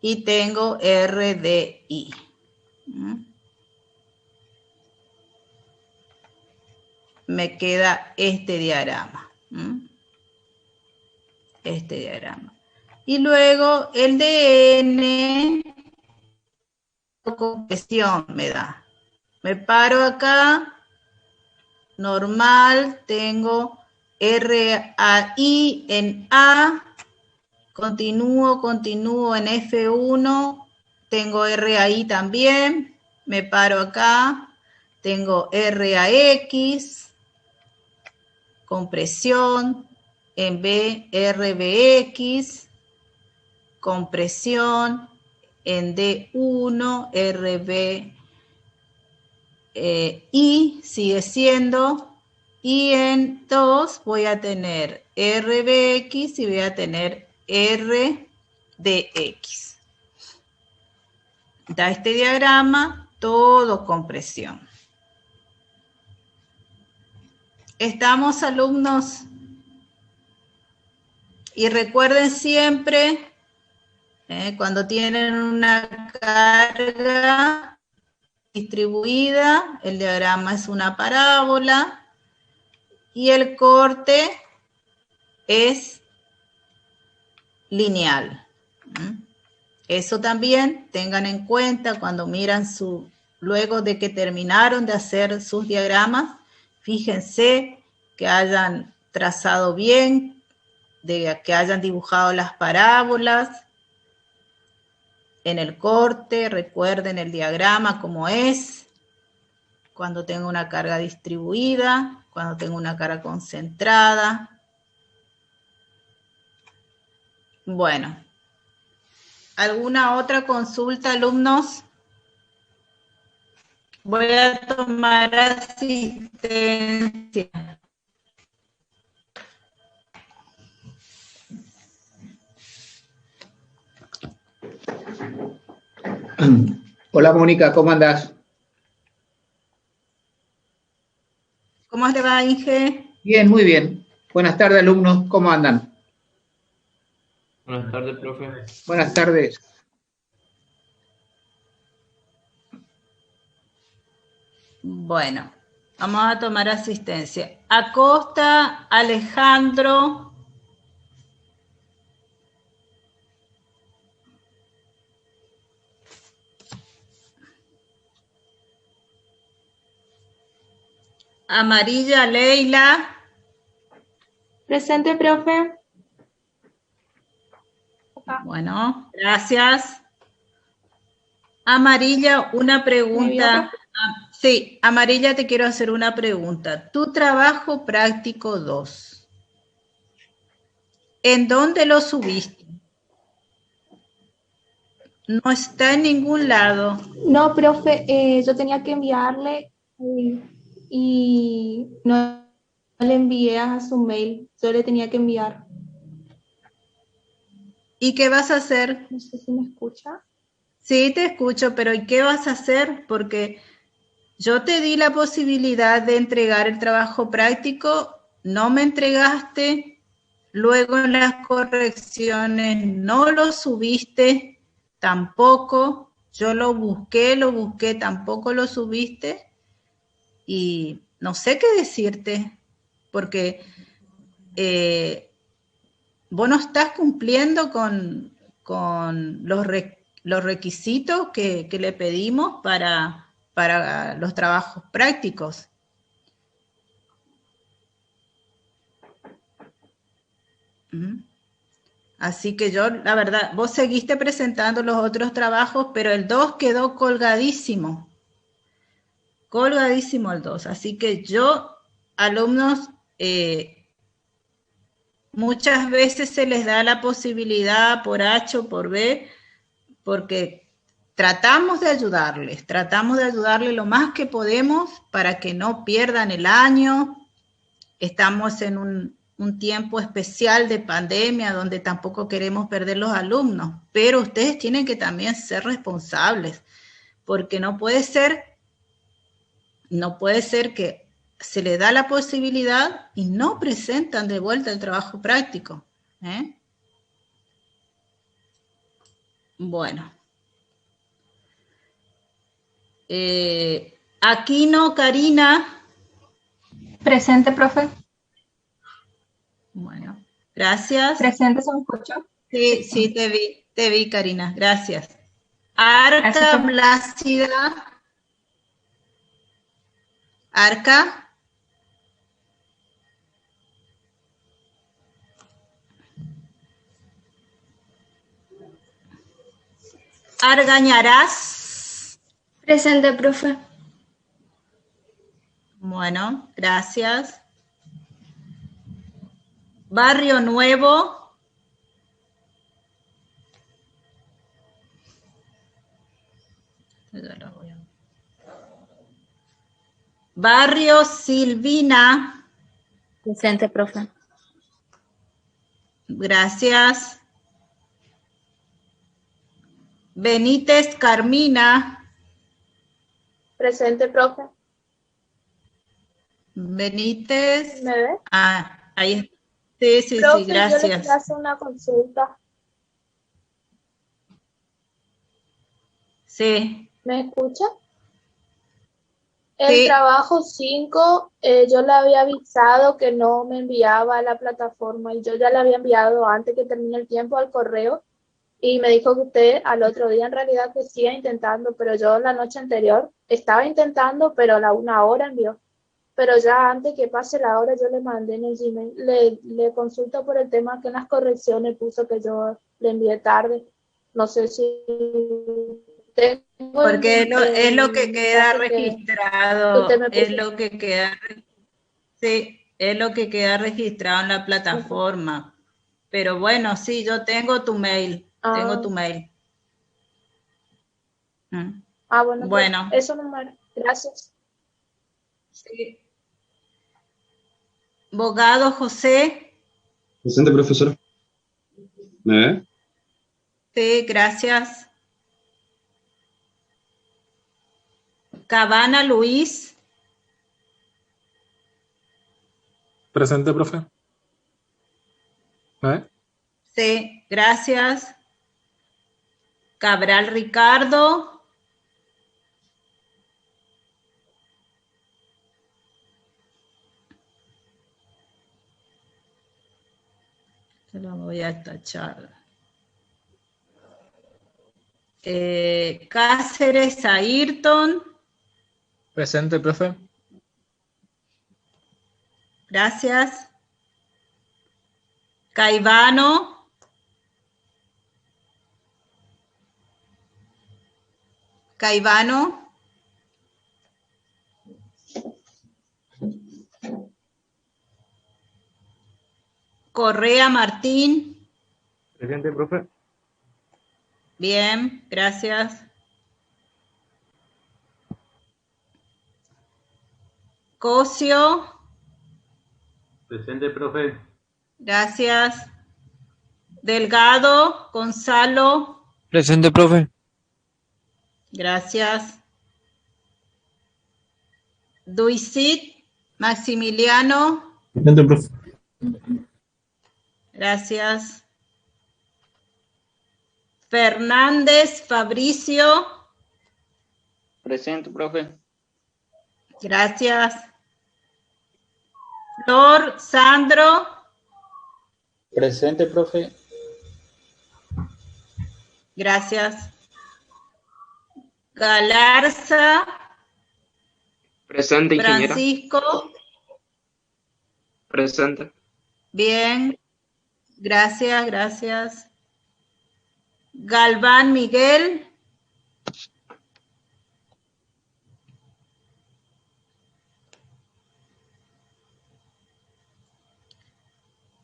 y tengo RDI. Me queda este diagrama. Este diagrama. Y luego el DN, compresión me da. Me paro acá, normal, tengo RAI en A, continúo en F1, tengo RAI también, me paro acá, tengo RAX, compresión, en B, RBX, compresión, en D1, RBI sigue siendo, y en 2 voy a tener RBX y voy a tener RDX. Da este diagrama, todo compresión. ¿Estamos, alumnos? Y recuerden siempre, cuando tienen una carga distribuida, el diagrama es una parábola y el corte es lineal. Eso también tengan en cuenta cuando miran luego de que terminaron de hacer sus diagramas, fíjense que hayan trazado bien, de que hayan dibujado las parábolas. En el corte, recuerden el diagrama como es, cuando tengo una carga distribuida, cuando tengo una carga concentrada. Bueno, ¿alguna otra consulta, alumnos? Voy a tomar asistencia. Hola Mónica, ¿cómo andás? ¿Cómo le va, Inge? Bien, muy bien. Buenas tardes, alumnos, ¿cómo andan? Buenas tardes, profe. Buenas tardes. Bueno, vamos a tomar asistencia. Acosta, Alejandro. Amarilla, Leila. Presente, profe. Bueno, gracias. Amarilla, una pregunta. Sí, Amarilla, te quiero hacer una pregunta. Tu trabajo práctico 2, ¿en dónde lo subiste? No está en ningún lado. No, profe, yo tenía que enviarle y no le envié a su mail, yo le tenía que enviar. ¿Y qué vas a hacer? No sé si me escucha. Sí, te escucho, pero ¿y qué vas a hacer? Porque yo te di la posibilidad de entregar el trabajo práctico, no me entregaste, luego en las correcciones no lo subiste, tampoco, yo lo busqué, tampoco lo subiste y no sé qué decirte, porque vos no estás cumpliendo con los requisitos que le pedimos para los trabajos prácticos. Así que yo, la verdad, vos seguiste presentando los otros trabajos, pero el 2 quedó colgadísimo el 2. Así que yo, alumnos, muchas veces se les da la posibilidad por H o por B, porque tratamos de ayudarles lo más que podemos para que no pierdan el año. Estamos en un tiempo especial de pandemia donde tampoco queremos perder los alumnos, pero ustedes tienen que también ser responsables, porque no puede ser que se le da la posibilidad y no presentan de vuelta el trabajo práctico. Bueno. Aquino, Karina. Presente, profe. Bueno, gracias. Presente, ¿se me escucha? Sí, te vi, Karina, gracias. Arca, Blácida. Arca. Argañarás. Presente, profe. Bueno, gracias. Barrio Nuevo. Barrio Silvina. Presente, profe. Gracias. Benítez Carmina. Presente, profe. Benítez. ¿Me ve? Ah, ahí está. Sí, Profe, sí, gracias. yo le quiero hacer una consulta. Sí. ¿Me escucha? El trabajo 5, yo le había avisado que no me enviaba a la plataforma y yo ya le había enviado antes que termine el tiempo al correo y me dijo que usted al otro día en realidad que siga intentando, pero yo la noche anterior estaba intentando, pero a la 1 hora envió. Pero ya antes que pase la hora yo le mandé en el Gmail, le consulto por el tema que en las correcciones puso que yo le envié tarde. No sé si porque es lo que queda registrado, sí, es lo que queda registrado en la plataforma. Pero bueno, sí, yo tengo tu mail, Bueno. Pues eso nomás, gracias. Sí. Bogado José. Presente, profesora. ¿Me ve? Sí, gracias. Cabana Luis. Presente, profe. ¿Me ve? Sí, gracias. Cabral Ricardo. Se lo voy a tachar. Cáceres Ayrton. Presente, profe. Gracias. Caivano. Caivano. Correa Martín. Presente, profe. Bien, gracias. Cosio. Presente, profe. Gracias. Delgado, Gonzalo. Presente, profe. Gracias. Duisit, Maximiliano. Presente, profe. Gracias. Fernández, Fabricio. Presente, profe. Gracias. Flor, Sandro. Presente, profe. Gracias. Galarza, Presente, ingeniera. Francisco. Presente. Bien. Gracias, gracias. Galván, Miguel.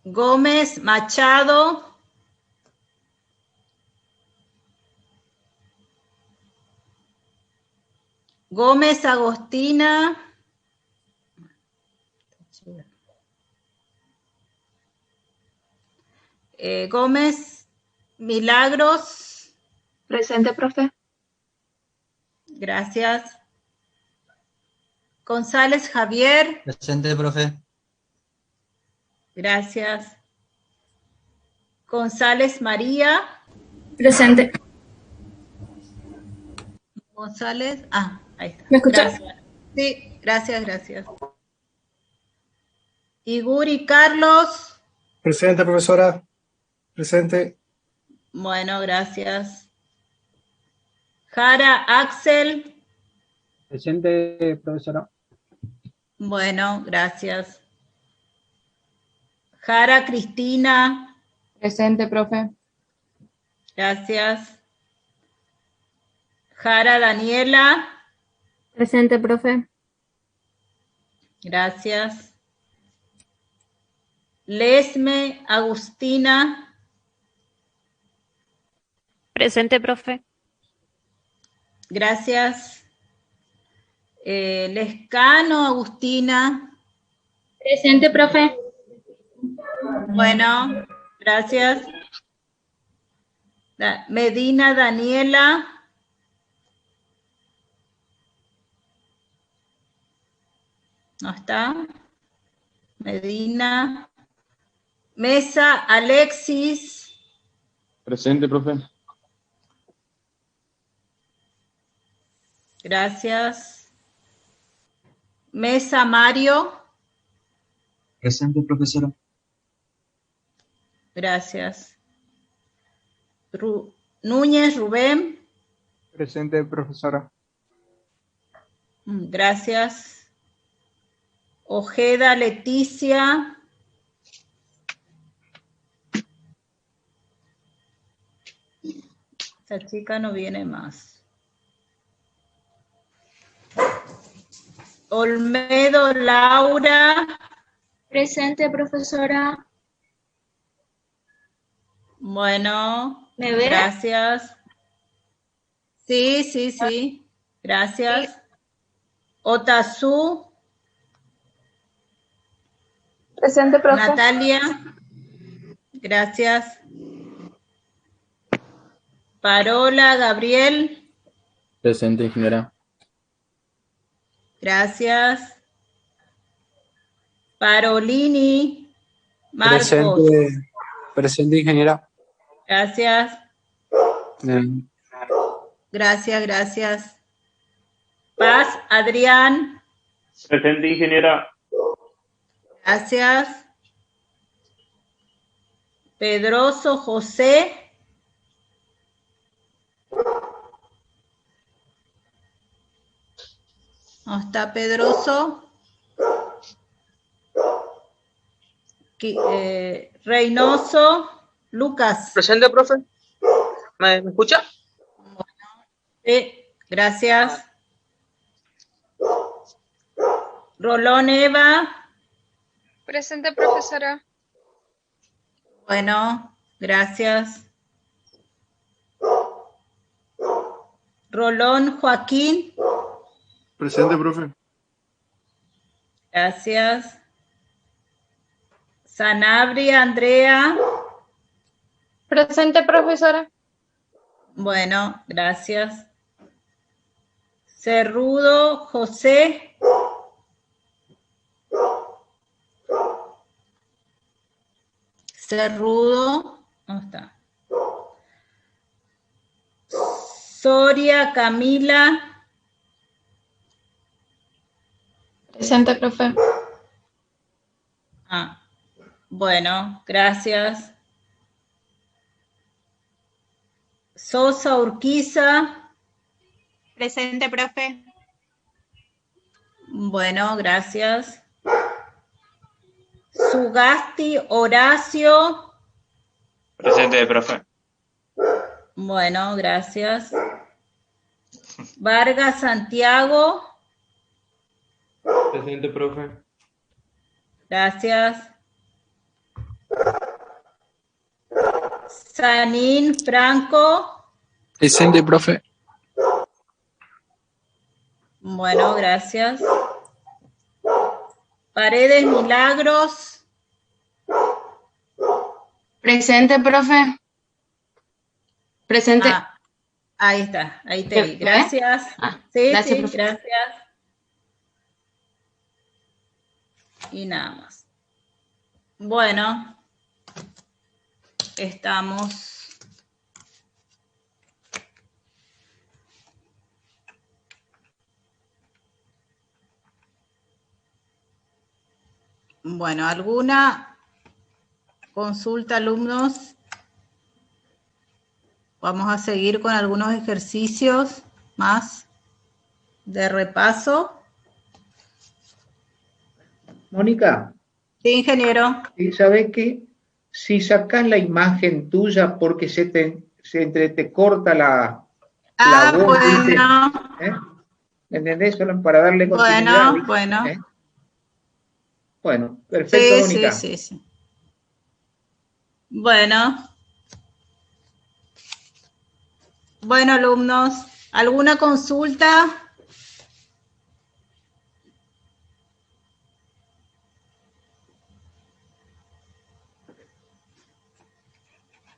Gómez, Machado. Gómez, Agostina. Gómez, Milagros. Presente, profe. Gracias. González, Javier. Presente, profe. Gracias. González, María. Presente. González. Ahí está. ¿Me escucha? Gracias. Sí, gracias, gracias. Iguri, Carlos. Presente, profesora. Presente. Bueno, gracias. Jara, Axel. Presente, profesora. Bueno, gracias. Jara, Cristina. Presente, profe. Gracias. Jara, Daniela. Presente, profe. Gracias. Lesme, Agustina. Presente, profe. Gracias. Lescano, Agustina. Presente, profe. Bueno, gracias. Medina, Daniela. No está. Medina. Mesa, Alexis. Presente, profe. Gracias. Mesa, Mario. Presente, profesora. Gracias. Núñez, Rubén. Presente, profesora. Gracias. Ojeda, Leticia. Esta chica no viene más. Olmedo, Laura. Presente, profesora. Bueno, ¿Me ve? gracias. Sí, sí, sí. Gracias. Sí. Otazu. Presente, profe. Natalia. Gracias. Parola, Gabriel. Presente, ingeniera. Gracias. Parolini. Marcos. Presente, ingeniera. Gracias. Gracias, gracias. Paz, Adrián. Presente, ingeniera. Gracias. Pedroso, José. ¿No está Pedroso? Reynoso, Lucas. Presente, profe. ¿Me escucha? Sí, gracias. Rolón, Eva. Presente, profesora. Bueno, gracias. Rolón Joaquín. Presente, profe. Gracias. Sanabria Andrea. Presente, profesora. Bueno, gracias. Cerrudo José. Cerrudo, ¿dónde está? Soria Camila. Presente, profe. Ah, bueno, gracias. Sosa Urquiza. Presente, profe. Bueno, gracias. Sugasti Horacio. Presente, profe. Bueno, gracias. Vargas Santiago. Presente, profe. Gracias. Sanín Franco. Presente, profe. Bueno, gracias. Paredes Milagros. Presente, profe. Presente. Ah, ahí está, ahí te vi. ¿Me ve? Gracias. Sí, Gracias, sí, profe. gracias. Y nada más. Bueno, estamos. Bueno, ¿alguna consulta, alumnos? Vamos a seguir con algunos ejercicios más de repaso. Mónica, Sí, ingeniero. ¿y sabes qué? Si sacás la imagen tuya porque se te corta la voz, ¿viste? Bueno. ¿Me entendés? Solo para darle continuidad, ¿viste? Bueno. Bueno, perfecto, Sí, Mónica. sí. Bueno. Bueno, alumnos, ¿alguna consulta?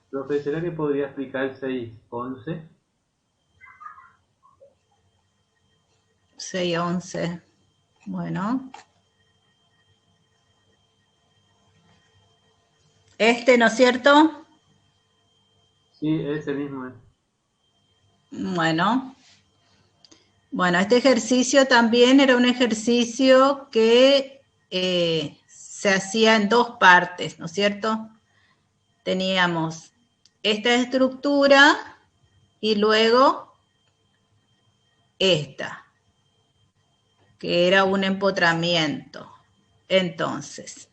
Profe, ¿será que podría explicar el 611? 611. Bueno. ¿No es cierto? Sí, ese mismo es. Bueno, este ejercicio también era un ejercicio que se hacía en dos partes, ¿no es cierto? Teníamos esta estructura y luego esta, que era un empotramiento. Entonces,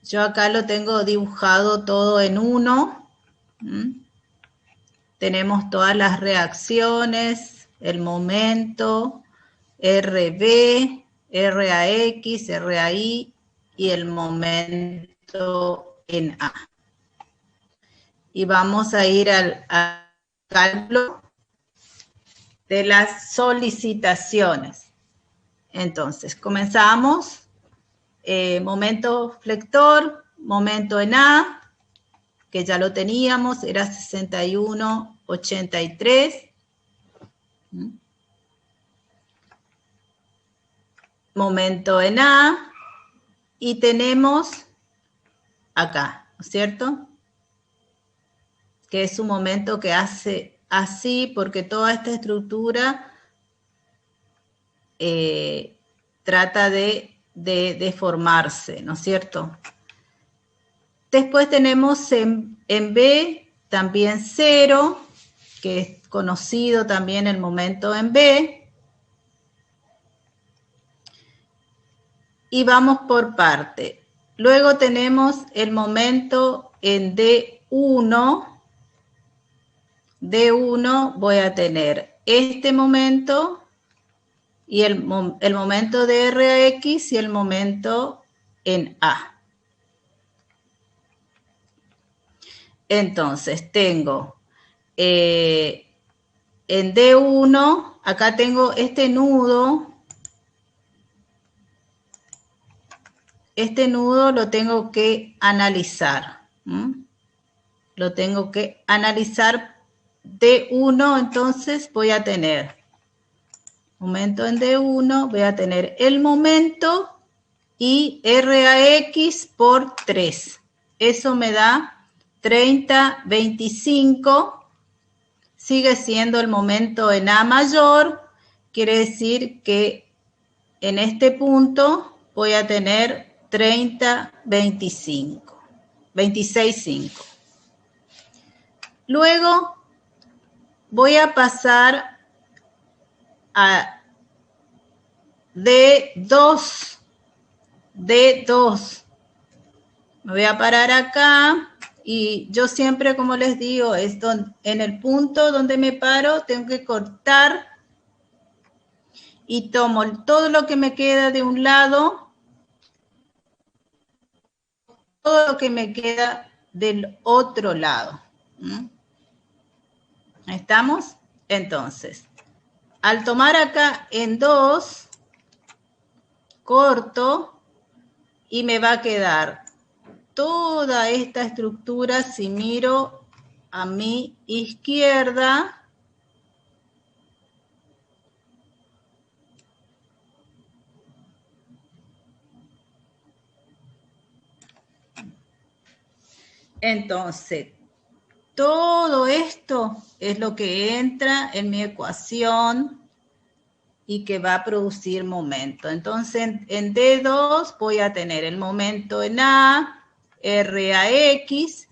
yo acá lo tengo dibujado todo en uno. Tenemos todas las reacciones, el momento, RB, RAX, RAI y el momento en A. Y vamos a ir al cálculo de las solicitaciones. Entonces, comenzamos. Momento flector, momento en A, que ya lo teníamos, era 61,83. Momento en A, y tenemos acá, ¿no es cierto? Que es un momento que hace así, porque toda esta estructura trata de formarse, ¿no es cierto? Después tenemos en B también 0, que es conocido también el momento en B. Y vamos por parte. Luego tenemos el momento en D1. D1 voy a tener este momento y el momento de RX y el momento en A. Entonces, tengo el en D1, acá tengo este nudo. Este nudo lo tengo que analizar. Lo tengo que analizar D1, entonces voy a tener momento en D1, voy a tener el momento y RAX por 3. Eso me da 30,25. Sigue siendo el momento en A mayor. Quiere decir que en este punto voy a tener 30,25. 26,5. Luego voy a pasar a D2. D2. Me voy a parar acá y yo siempre, como les digo, es en el punto donde me paro, tengo que cortar y tomo todo lo que me queda de un lado, todo lo que me queda del otro lado. ¿Estamos? Entonces, al tomar acá en 2, corto y me va a quedar toda esta estructura. Si miro a mi izquierda, entonces, todo esto es lo que entra en mi ecuación y que va a producir momento. Entonces, en D2 voy a tener el momento en A, RAX,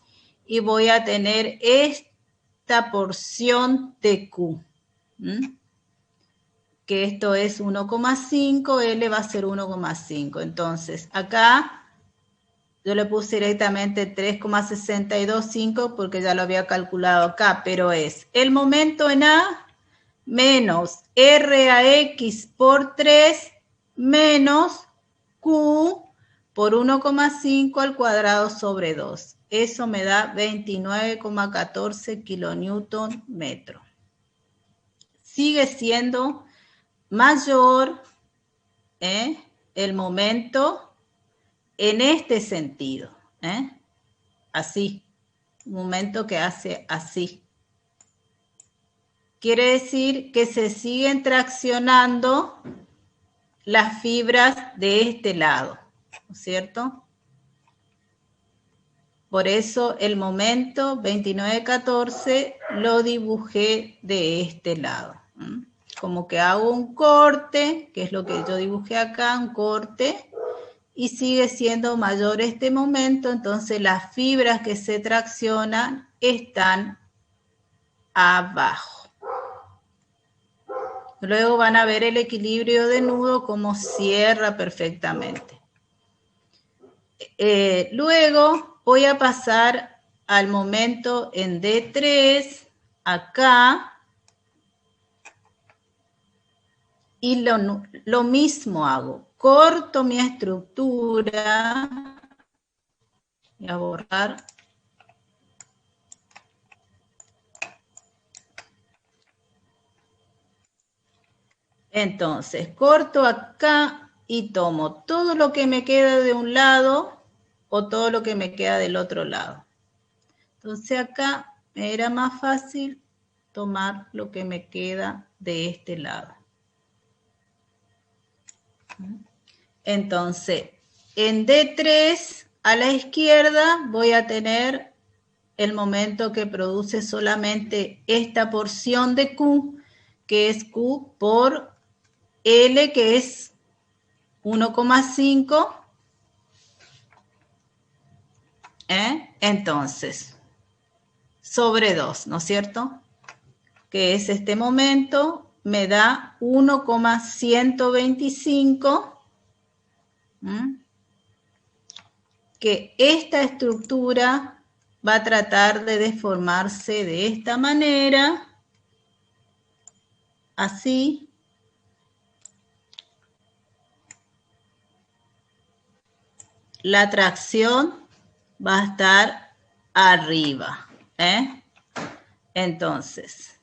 y voy a tener esta porción de Q. Que esto es 1,5, L va a ser 1,5. Entonces, acá yo le puse directamente 3,625 porque ya lo había calculado acá, pero es el momento en A menos RAX por 3 menos Q por 1,5 al cuadrado sobre 2. Eso me da 29,14 kilonewton metro. Sigue siendo mayor el momento en este sentido, así, un momento que hace así. Quiere decir que se siguen traccionando las fibras de este lado, ¿no es cierto? Por eso el momento 29,14 lo dibujé de este lado. Como que hago un corte, que es lo que yo dibujé acá, un corte, y sigue siendo mayor este momento, entonces las fibras que se traccionan están abajo. Luego van a ver el equilibrio de nudo, cómo cierra perfectamente. Luego voy a pasar al momento en D3, acá, y lo mismo hago. Corto mi estructura. Voy a borrar. Entonces, corto acá y tomo todo lo que me queda de un lado o todo lo que me queda del otro lado. Entonces acá me era más fácil tomar lo que me queda de este lado. Entonces, en D3 a la izquierda voy a tener el momento que produce solamente esta porción de Q, que es Q por L, que es 1,5. Entonces, sobre 2, ¿no es cierto? Que es este momento, me da 1,125. Que esta estructura va a tratar de deformarse de esta manera, así. La tracción va a estar arriba. Entonces,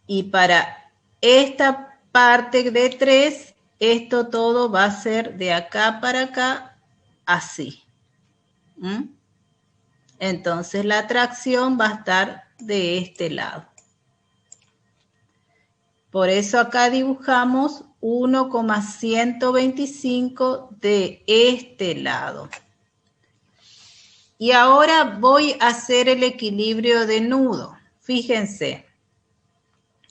Y para esta parte de 3, esto todo va a ser de acá para acá, así. Entonces la tracción va a estar de este lado. Por eso acá dibujamos 1,125 de este lado. Y ahora voy a hacer el equilibrio de nudo. Fíjense,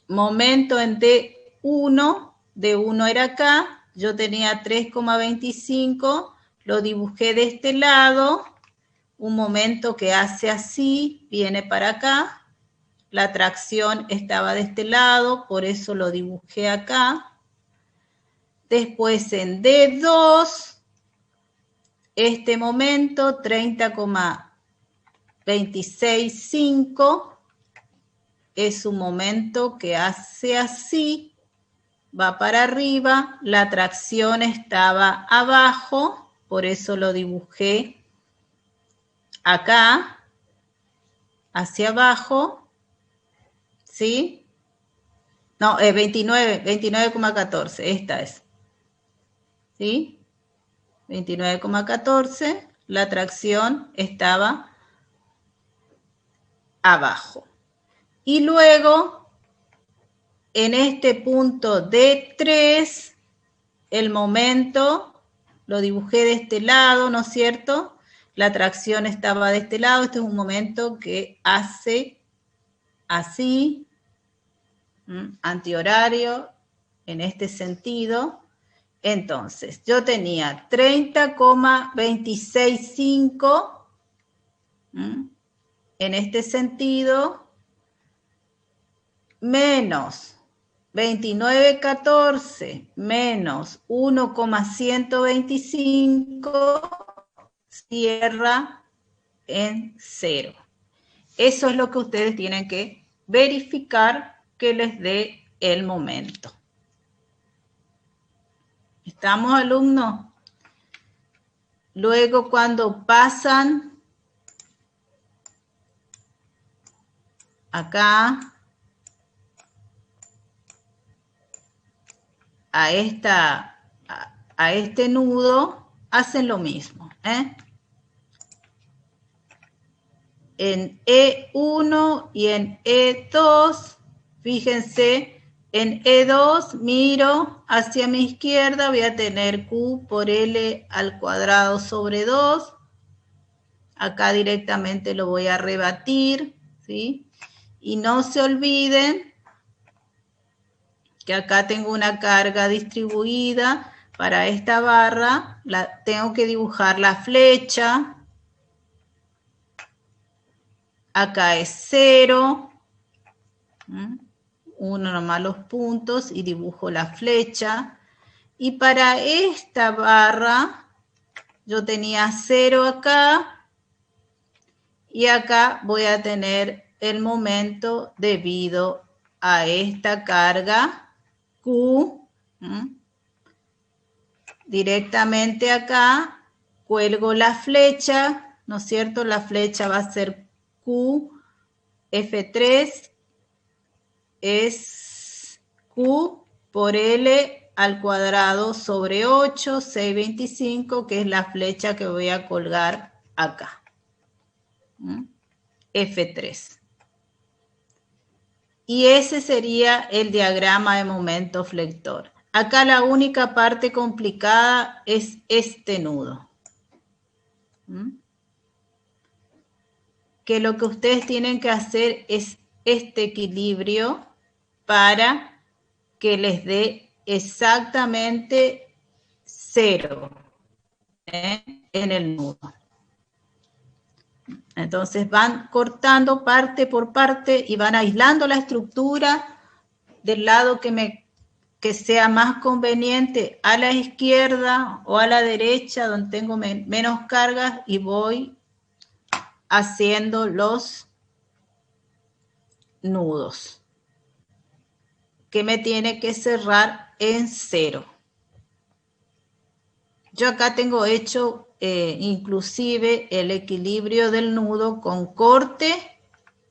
momento en D1, D1 era acá, yo tenía 3,25, lo dibujé de este lado, un momento que hace así, viene para acá, la tracción estaba de este lado, por eso lo dibujé acá. Después en D2, este momento 30,265 es un momento que hace así, va para arriba, la tracción estaba abajo, por eso lo dibujé acá, hacia abajo, ¿sí? No, 29,14, esta es, ¿sí? 29,14, la tracción estaba abajo. Y luego, en este punto D3, el momento, lo dibujé de este lado, ¿no es cierto? La tracción estaba de este lado, este es un momento que hace así, antihorario, en este sentido. Entonces, yo tenía 30,265 en este sentido, menos 29,14 menos 1,125 cierra en 0. Eso es lo que ustedes tienen que verificar que les dé el momento. ¿Estamos, alumnos? Luego, cuando pasan acá a este nudo, hacen lo mismo, En E1 y en E2, fíjense, en E2 miro hacia mi izquierda, voy a tener Q por L al cuadrado sobre 2. Acá directamente lo voy a rebatir, ¿sí? Y no se olviden que acá tengo una carga distribuida. Para esta barra tengo que dibujar la flecha. Acá es 0. Uno nomás los puntos y dibujo la flecha. Y para esta barra, yo tenía 0 acá. Y acá voy a tener el momento debido a esta carga Q. Directamente acá cuelgo la flecha, ¿no es cierto? La flecha va a ser Q, F3 es Q por L al cuadrado sobre 8, 625, que es la flecha que voy a colgar acá. F3. Y ese sería el diagrama de momento flector. Acá la única parte complicada es este nudo. Que lo que ustedes tienen que hacer es este equilibrio para que les dé exactamente 0 en el nudo. Entonces van cortando parte por parte y van aislando la estructura del lado que sea más conveniente, a la izquierda o a la derecha, donde tengo menos cargas, y voy haciendo los nudos, que me tiene que cerrar en 0. Yo acá tengo hecho inclusive el equilibrio del nudo con corte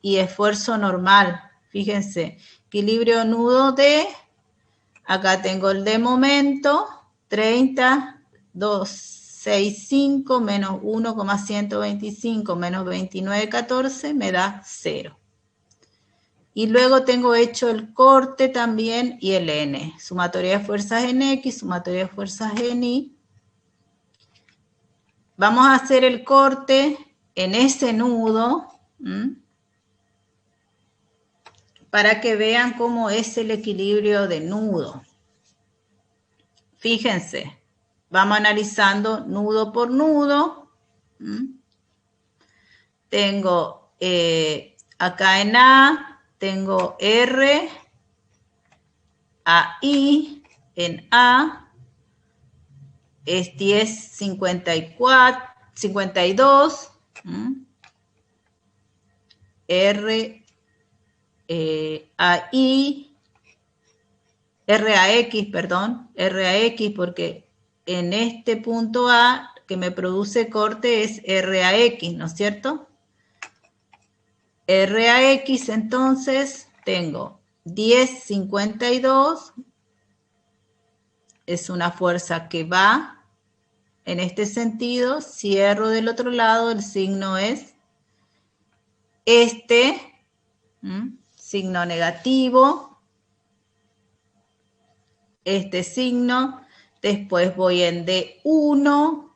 y esfuerzo normal. Fíjense equilibrio nudo D. Acá tengo el de momento, 30, 265 menos 1,125 menos 29,14 me da 0. Y luego tengo hecho el corte también y el N. Sumatoria de fuerzas en X, sumatoria de fuerzas en Y. Vamos a hacer el corte en ese nudo, para que vean cómo es el equilibrio de nudo. Fíjense, vamos analizando nudo por nudo. Tengo acá en A, tengo R, a I, en A, es 10,52, R, a I, RAX, perdón, RAX, porque en este punto A que me produce corte es RAX, ¿no es cierto? RAX, entonces, tengo 10,52, es una fuerza que va en este sentido, cierro del otro lado, el signo es este, signo negativo, este signo, después voy en D1,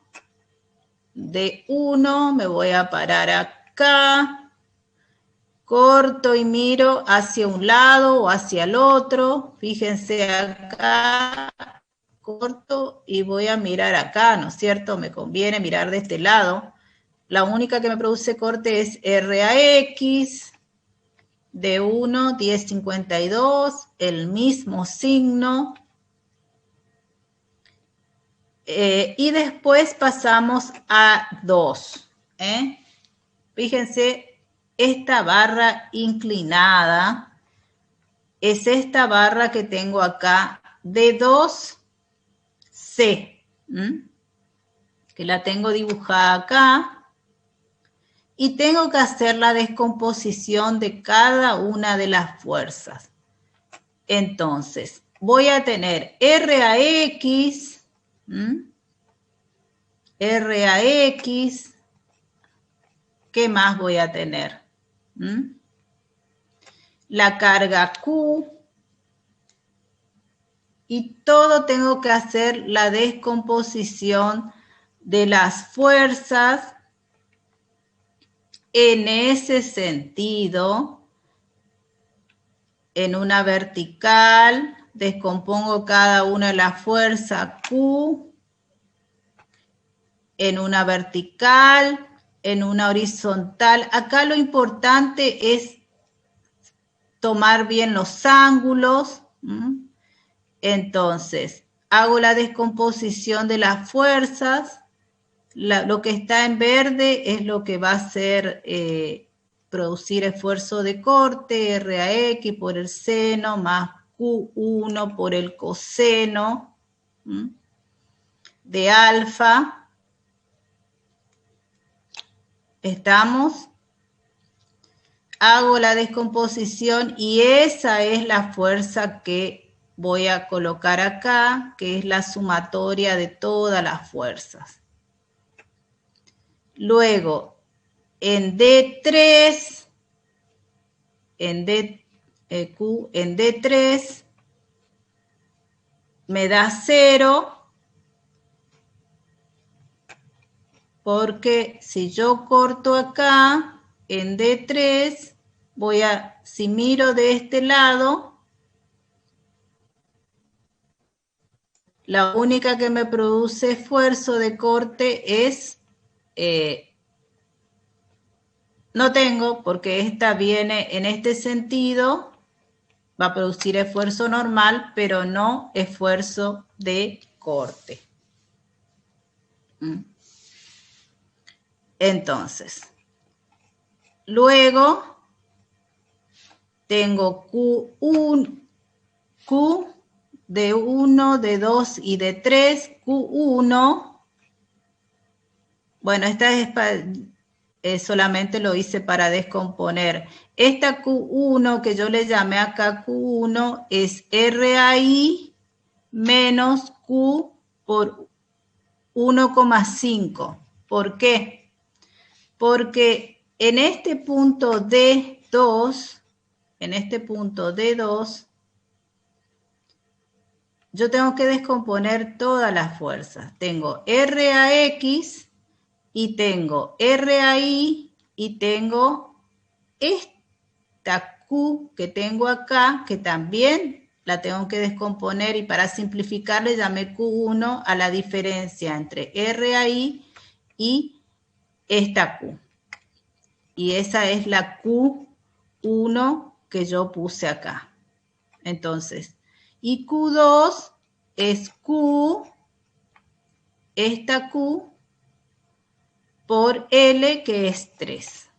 me voy a parar acá, corto y miro hacia un lado o hacia el otro, fíjense acá, corto y voy a mirar acá, ¿no es cierto? Me conviene mirar de este lado. La única que me produce corte es RAX, D1, 10,52, el mismo signo. Y después pasamos a 2. Fíjense, esta barra inclinada es esta barra que tengo acá de 2C, que la tengo dibujada acá. Y tengo que hacer la descomposición de cada una de las fuerzas. Entonces, voy a tener RAX, RAX, ¿qué más voy a tener? La carga Q, y todo tengo que hacer la descomposición de las fuerzas en ese sentido. En una vertical, descompongo cada una de las fuerzas Q, en una vertical, en una horizontal. Acá lo importante es tomar bien los ángulos. Entonces, hago la descomposición de las fuerzas. Lo que está en verde es lo que va a hacer producir esfuerzo de corte, RAX por el seno, más Q1 por el coseno de alfa. ¿Estamos? Hago la descomposición y esa es la fuerza que voy a colocar acá, que es la sumatoria de todas las fuerzas. Luego, en D3, en D3, me da 0, porque si yo corto acá, en D3, si miro de este lado, la única que me produce esfuerzo de corte es, no tengo, porque esta viene en este sentido, va a producir esfuerzo normal, pero no esfuerzo de corte. Entonces, luego tengo Q1, Q de 1, de 2 y de 3, Q1. Bueno, esta es solamente lo hice para descomponer. Esta Q1 que yo le llamé acá Q1 es RAI menos Q por 1,5. ¿Por qué? Porque en este punto D2, yo tengo que descomponer todas las fuerzas. Tengo RAX y tengo RAI y tengo esta Q que tengo acá, que también la tengo que descomponer, y para simplificar le llamé Q1 a la diferencia entre RAI y esta Q. Y esa es la Q1 que yo puse acá. Entonces, y Q2 es Q, esta Q, por L, que es 3.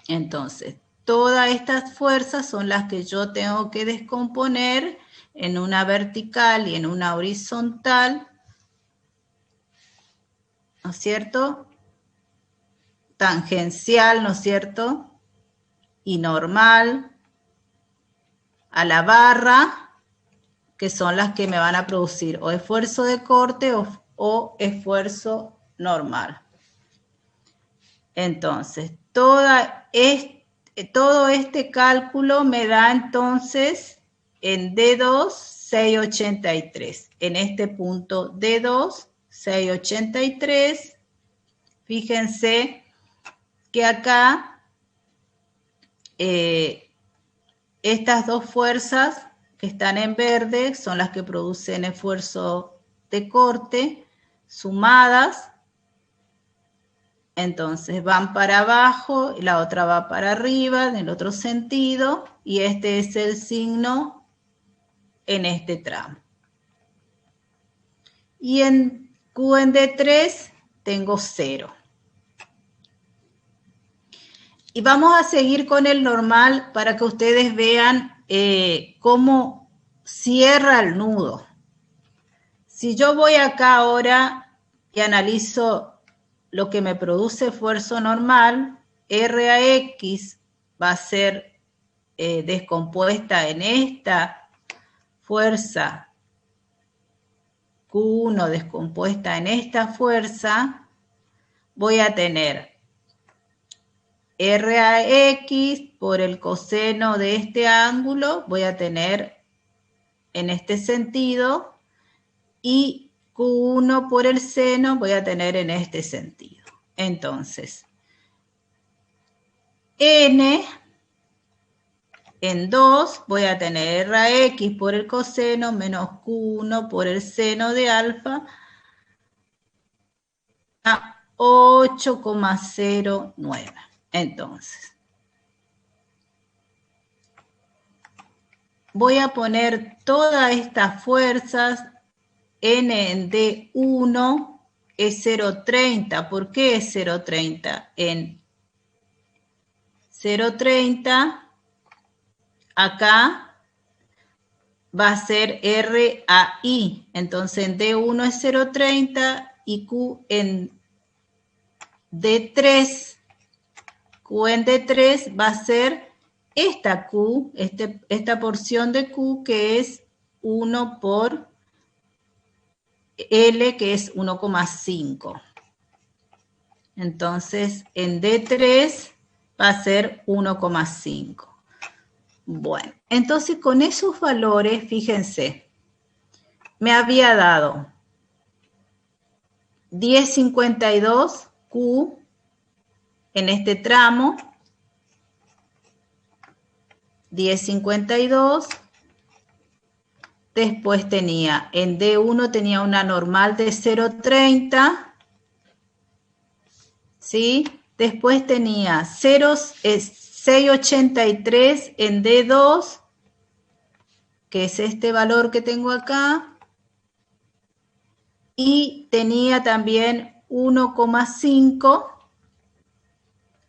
Entonces, todas estas fuerzas son las que yo tengo que descomponer en una vertical y en una horizontal, ¿no es cierto? Tangencial, ¿no es cierto? Y normal a la barra, que son las que me van a producir o esfuerzo de corte o esfuerzo normal. Entonces, todo este cálculo me da entonces en D2 683. En este punto D2 683, fíjense que acá estas dos fuerzas que están en verde son las que producen esfuerzo de corte sumadas. Entonces van para abajo y la otra va para arriba en el otro sentido, y este es el signo en este tramo. Y en Q en D3 tengo 0. Y vamos a seguir con el normal para que ustedes vean cómo cierra el nudo. Si yo voy acá ahora y analizo lo que me produce esfuerzo normal, RAX va a ser descompuesta en esta fuerza, Q1 descompuesta en esta fuerza, voy a tener RAX por el coseno de este ángulo, voy a tener en este sentido, y Q1 por el seno voy a tener en este sentido. Entonces, N en 2 voy a tener RAX por el coseno menos Q1 por el seno de alfa a 8,09. Entonces, voy a poner todas estas fuerzas. N en D1 es 0,30. ¿Por qué es 0,30? En 0,30 acá va a ser RAI. Entonces en D1 es 0,30 y Q en D3, va a ser esta Q, esta porción de Q, que es 1 por L, que es 1,5. Entonces, en D3 va a ser 1,5. Bueno, entonces con esos valores, fíjense, me había dado 10,52 Q en este tramo, 10,52. Después tenía, en D1 tenía una normal de 0,30, ¿sí? Después tenía 6,83 en D2, que es este valor que tengo acá, y tenía también 1,5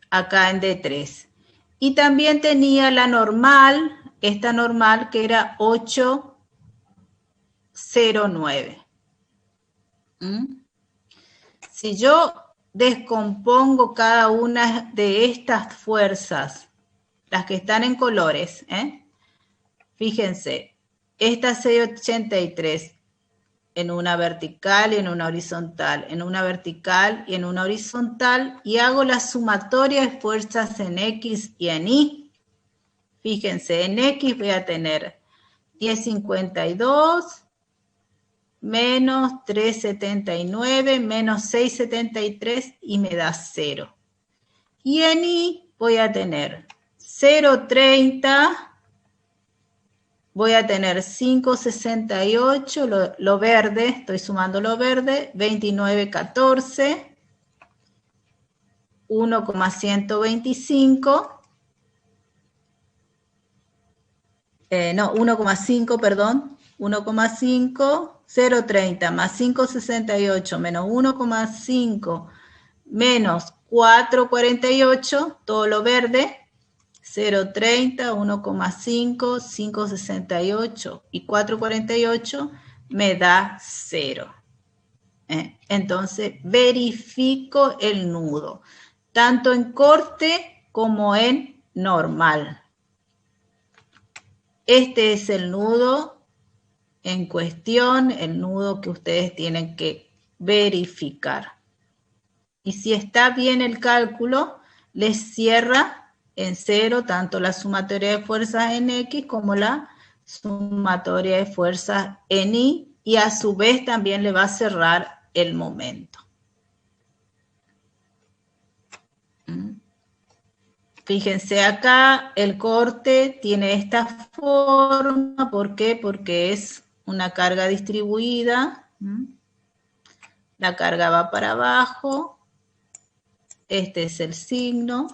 acá en D3. Y también tenía la normal, esta normal que era 8,09. Si yo descompongo cada una de estas fuerzas, las que están en colores, fíjense, esta 683 en una vertical y en una horizontal, en una vertical y en una horizontal, y hago la sumatoria de fuerzas en X y en Y. Fíjense, en X voy a tener 1052 menos 379 menos 673 y me da 0. Y en Y voy a tener 0,30, voy a tener 568, lo verde, estoy sumando lo verde, 2914, 1,125, 1,5, perdón, 1,5, 0,30 más 568 menos 1,5 menos 4,48, todo lo verde, 0,30, 1,5, 5,68 y 4,48 me da 0. Entonces verifico el nudo, tanto en corte como en normal. Este es el nudo en cuestión, el nudo que ustedes tienen que verificar. Y si está bien el cálculo, les cierra en 0 tanto la sumatoria de fuerzas en X como la sumatoria de fuerzas en Y, y a su vez también le va a cerrar el momento. Fíjense acá, el corte tiene esta forma. ¿Por qué? Porque es una carga distribuida. La carga va para abajo. Este es el signo.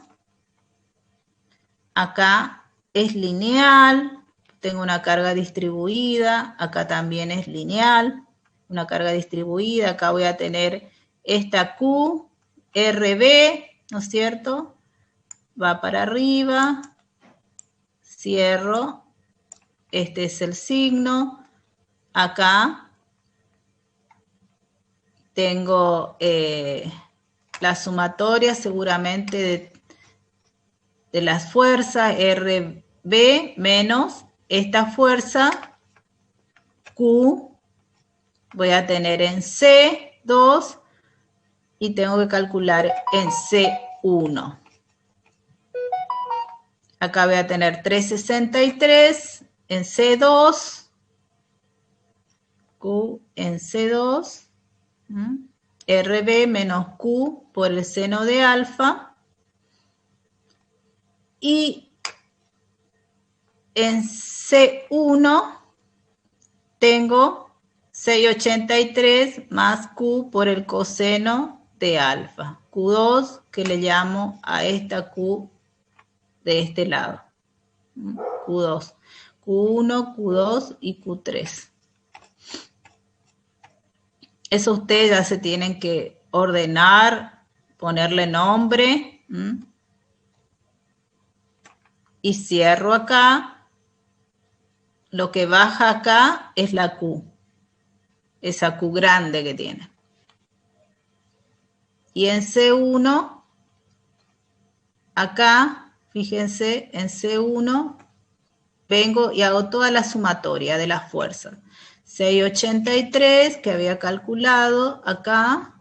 Acá es lineal. Tengo una carga distribuida. Acá también es lineal. Una carga distribuida. Acá voy a tener esta Q, RB, ¿no es cierto? Va para arriba, cierro, este es el signo, acá tengo la sumatoria seguramente de las fuerzas, RB menos esta fuerza, Q, voy a tener en C2 y tengo que calcular en C1. Acá voy a tener 363 en C2, Q en C2, RB menos Q por el seno de alfa, y en C1 tengo 683 más Q por el coseno de alfa, Q2, que le llamo a esta Q de este lado, Q2, Q1, Q2 y Q3. Eso ustedes ya se tienen que ordenar, ponerle nombre, y cierro acá. Lo que baja acá es la Q, esa Q grande que tiene. Y en C1, acá, fíjense, en C1 vengo y hago toda la sumatoria de las fuerzas. 683 que había calculado acá,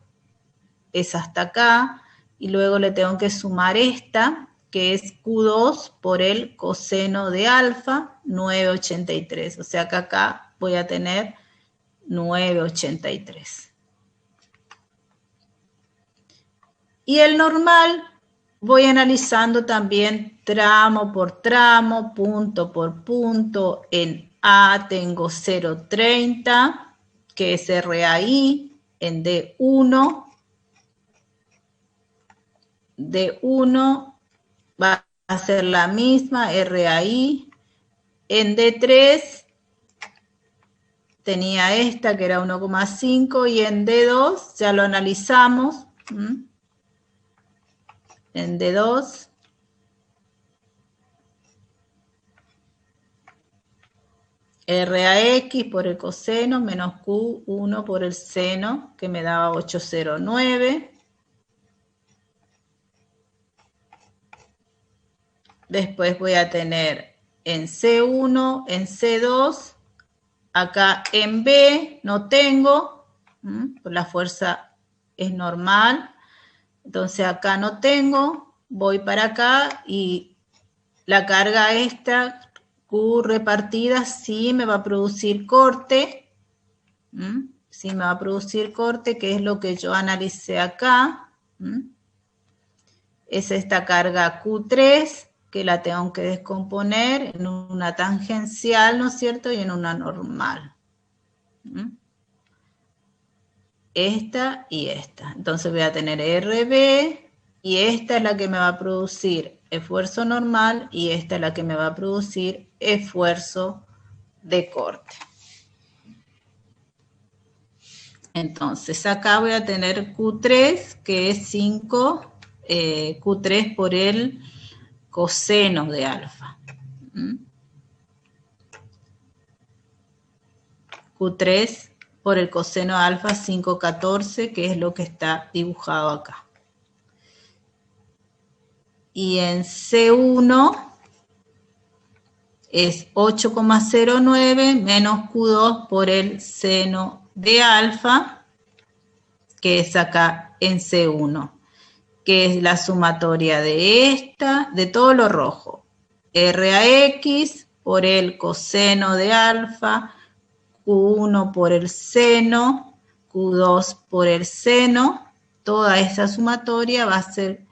es hasta acá, y luego le tengo que sumar esta, que es Q2 por el coseno de alfa, 983. O sea que acá voy a tener 983. Y el normal, voy analizando también tramo por tramo, punto por punto. En A tengo 0,30, que es RAI. En D1, va a ser la misma, RAI. En D3 tenía esta que era 1,5 y en D2 ya lo analizamos. En D2 RAX por el coseno menos Q1 por el seno, que me daba 809. Después voy a tener en C1, en C2, acá en B no tengo, pues la fuerza es normal, entonces acá no tengo, voy para acá y la carga esta, Q repartida, sí me va a producir corte, sí me va a producir corte, que es lo que yo analicé acá, es esta carga Q3, que la tengo que descomponer en una tangencial, ¿no es cierto? Y en una normal. Esta y esta. Entonces voy a tener RB, y esta es la que me va a producir esfuerzo normal, y esta es la que me va a producir esfuerzo de corte. Entonces acá voy a tener Q3, que es 5, Q3 por el coseno de alfa. Q3 por el coseno de alfa 5,14, que es lo que está dibujado acá. Y en C1 es 8,09 menos Q2 por el seno de alfa, que es acá en C1, que es la sumatoria de esta, de todo lo rojo. RAX por el coseno de alfa, Q1 por el seno, Q2 por el seno, toda esa sumatoria va a ser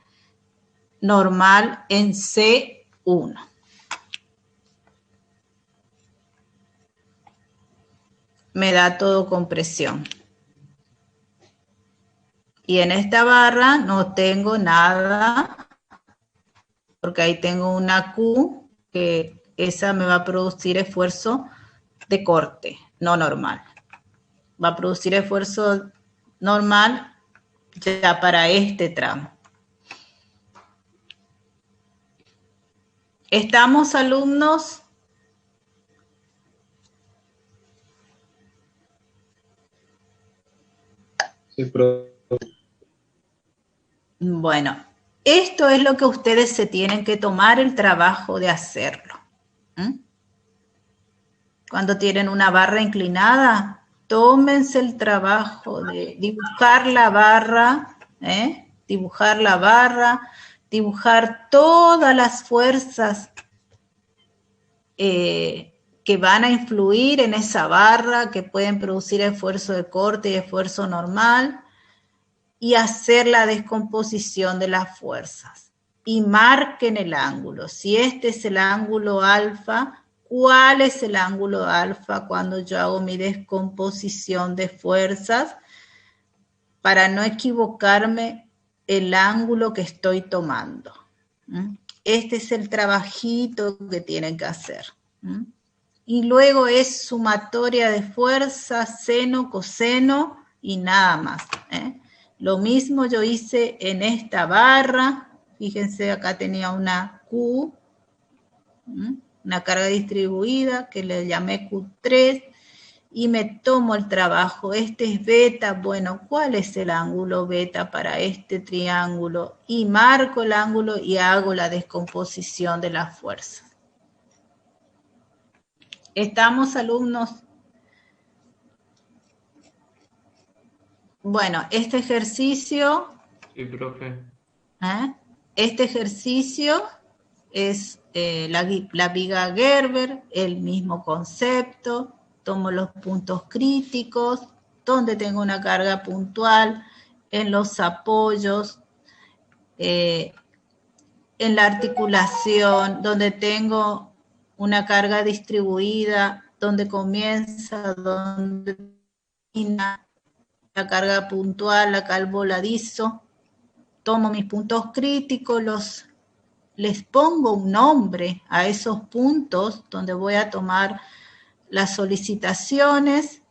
normal en C1. Me da todo con presión. Y en esta barra no tengo nada, porque ahí tengo una Q, que esa me va a producir esfuerzo de corte, no normal. Va a producir esfuerzo normal ya para este tramo. ¿Estamos, alumnos? Sí, profe. Bueno, esto es lo que ustedes se tienen que tomar el trabajo de hacerlo. Cuando tienen una barra inclinada, tómense el trabajo de dibujar la barra, dibujar todas las fuerzas que van a influir en esa barra, que pueden producir esfuerzo de corte y esfuerzo normal, y hacer la descomposición de las fuerzas. Y marquen el ángulo. Si este es el ángulo alfa, ¿cuál es el ángulo alfa cuando yo hago mi descomposición de fuerzas? Para no equivocarme el ángulo que estoy tomando. Este es el trabajito que tienen que hacer. Y luego es sumatoria de fuerzas, seno, coseno y nada más. Lo mismo yo hice en esta barra. Fíjense, acá tenía una Q, una carga distribuida que le llamé Q3, y me tomo el trabajo. Este es beta. Bueno, ¿cuál es el ángulo beta para este triángulo? Y marco el ángulo y hago la descomposición de las fuerzas. ¿Estamos, alumnos? Bueno, este ejercicio... Sí, profe. Este ejercicio es la viga Gerber, el mismo concepto. Tomo los puntos críticos, donde tengo una carga puntual, en los apoyos, en la articulación, donde tengo una carga distribuida, donde comienza, donde termina la carga puntual, acá el voladizo. Tomo mis puntos críticos, les pongo un nombre a esos puntos donde voy a tomar las solicitaciones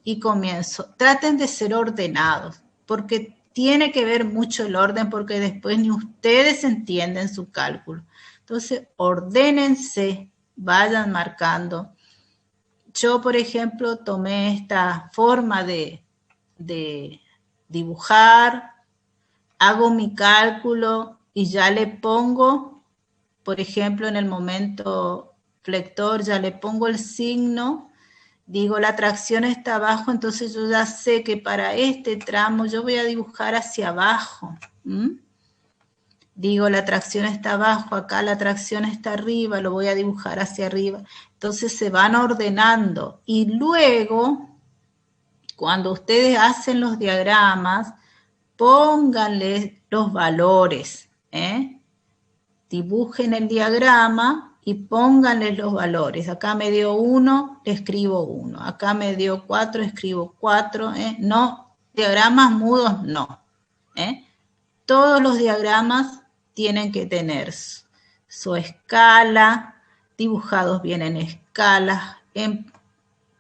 y comienzo. Traten de ser ordenados, porque tiene que ver mucho el orden, porque después ni ustedes entienden su cálculo. Entonces, ordénense, vayan marcando. Yo, por ejemplo, tomé esta forma de dibujar, hago mi cálculo y ya le pongo por ejemplo, en el momento flector ya le pongo el signo, digo la tracción está abajo, entonces yo ya sé que para este tramo yo voy a dibujar hacia abajo. Digo la tracción está abajo, acá la tracción está arriba, lo voy a dibujar hacia arriba. Entonces se van ordenando y luego, cuando ustedes hacen los diagramas, pónganle los valores, dibujen el diagrama y pónganle los valores. Acá me dio 1, le escribo 1. Acá me dio 4, escribo 4. No, diagramas mudos no. Todos los diagramas tienen que tener su escala, dibujados bien en escalas, en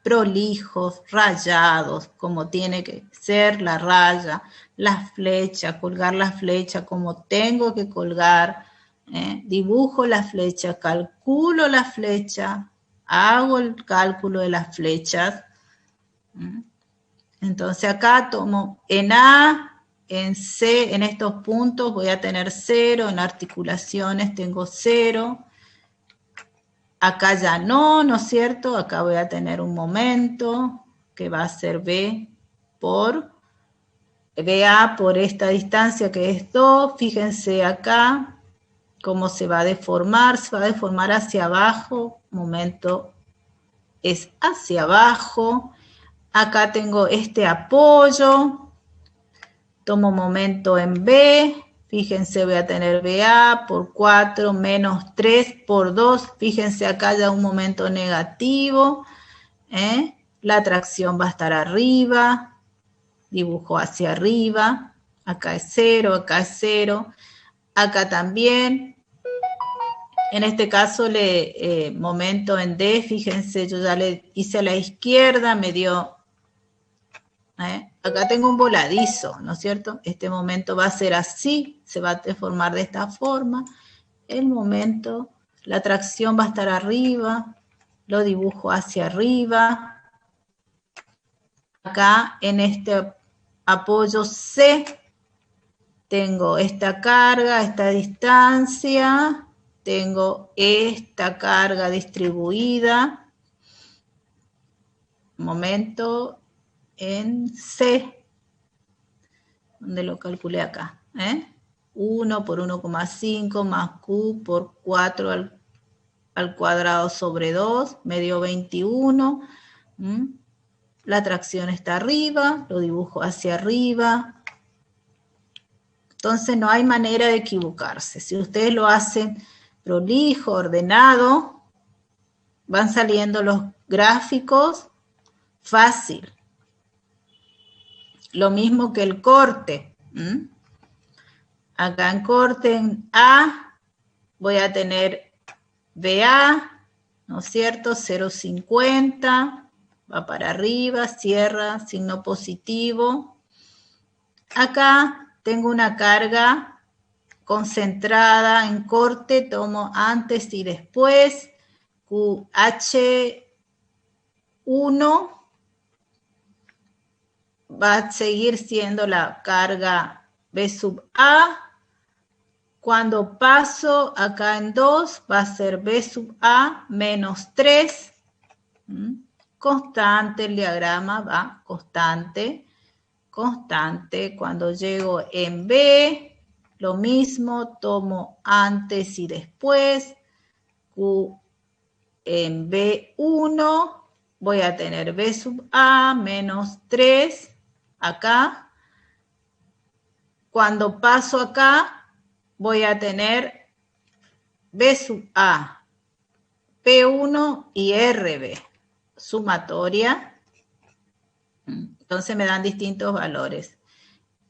prolijos, rayados, como tiene que ser la raya, la flecha, colgar la flecha como tengo que colgar, dibujo la flecha, calculo la flecha, hago el cálculo de las flechas. Entonces acá tomo en A, en C, en estos puntos voy a tener 0, en articulaciones tengo 0, acá ya no, ¿no es cierto? Acá voy a tener un momento que va a ser BA por esta distancia que es 2. Fíjense acá cómo se va a deformar hacia abajo, momento es hacia abajo. Acá tengo este apoyo, tomo momento en B. Fíjense, voy a tener BA por 4 menos 3 por 2. Fíjense acá ya un momento negativo. La tracción va a estar arriba. Dibujo hacia arriba. Acá es 0, acá es 0. Acá también. En este caso, momento en D. Fíjense, yo ya le hice a la izquierda, me dio... Acá tengo un voladizo, ¿no es cierto? Este momento va a ser así, se va a deformar de esta forma. El momento, la tracción va a estar arriba, lo dibujo hacia arriba. Acá en este apoyo C, tengo esta carga, esta distancia, tengo esta carga distribuida. Momento en C, donde lo calculé acá, 1 por 1,5 más Q por 4 al cuadrado sobre 2, me dio 21. La tracción está arriba, lo dibujo hacia arriba. Entonces no hay manera de equivocarse. Si ustedes lo hacen prolijo, ordenado, van saliendo los gráficos fácil. Lo mismo que el corte. Acá en corte en A voy a tener BA, ¿no es cierto? 0,50, va para arriba, cierra, signo positivo. Acá tengo una carga concentrada en corte, tomo antes y después, QH1, va a seguir siendo la carga B sub A. Cuando paso acá en 2, va a ser B sub A menos 3. Constante, el diagrama va constante, constante. Cuando llego en B, lo mismo, tomo antes y después. Q en B1, voy a tener B sub A menos 3. Acá, cuando paso acá, voy a tener B sub A, P1 y RB, sumatoria. Entonces me dan distintos valores.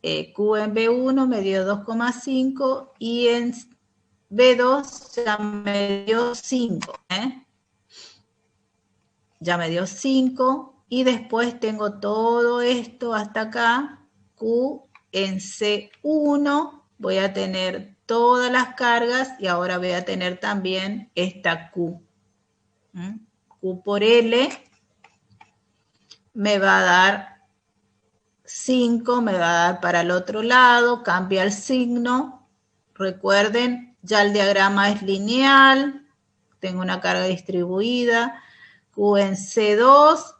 Q en B1 me dio 2,5 y en B2 ya me dio 5. Ya me dio 5. Y después tengo todo esto hasta acá, Q en C1, voy a tener todas las cargas y ahora voy a tener también esta Q. Q por L me va a dar 5, me va a dar para el otro lado, cambia el signo. Recuerden, ya el diagrama es lineal, tengo una carga distribuida, Q en C2,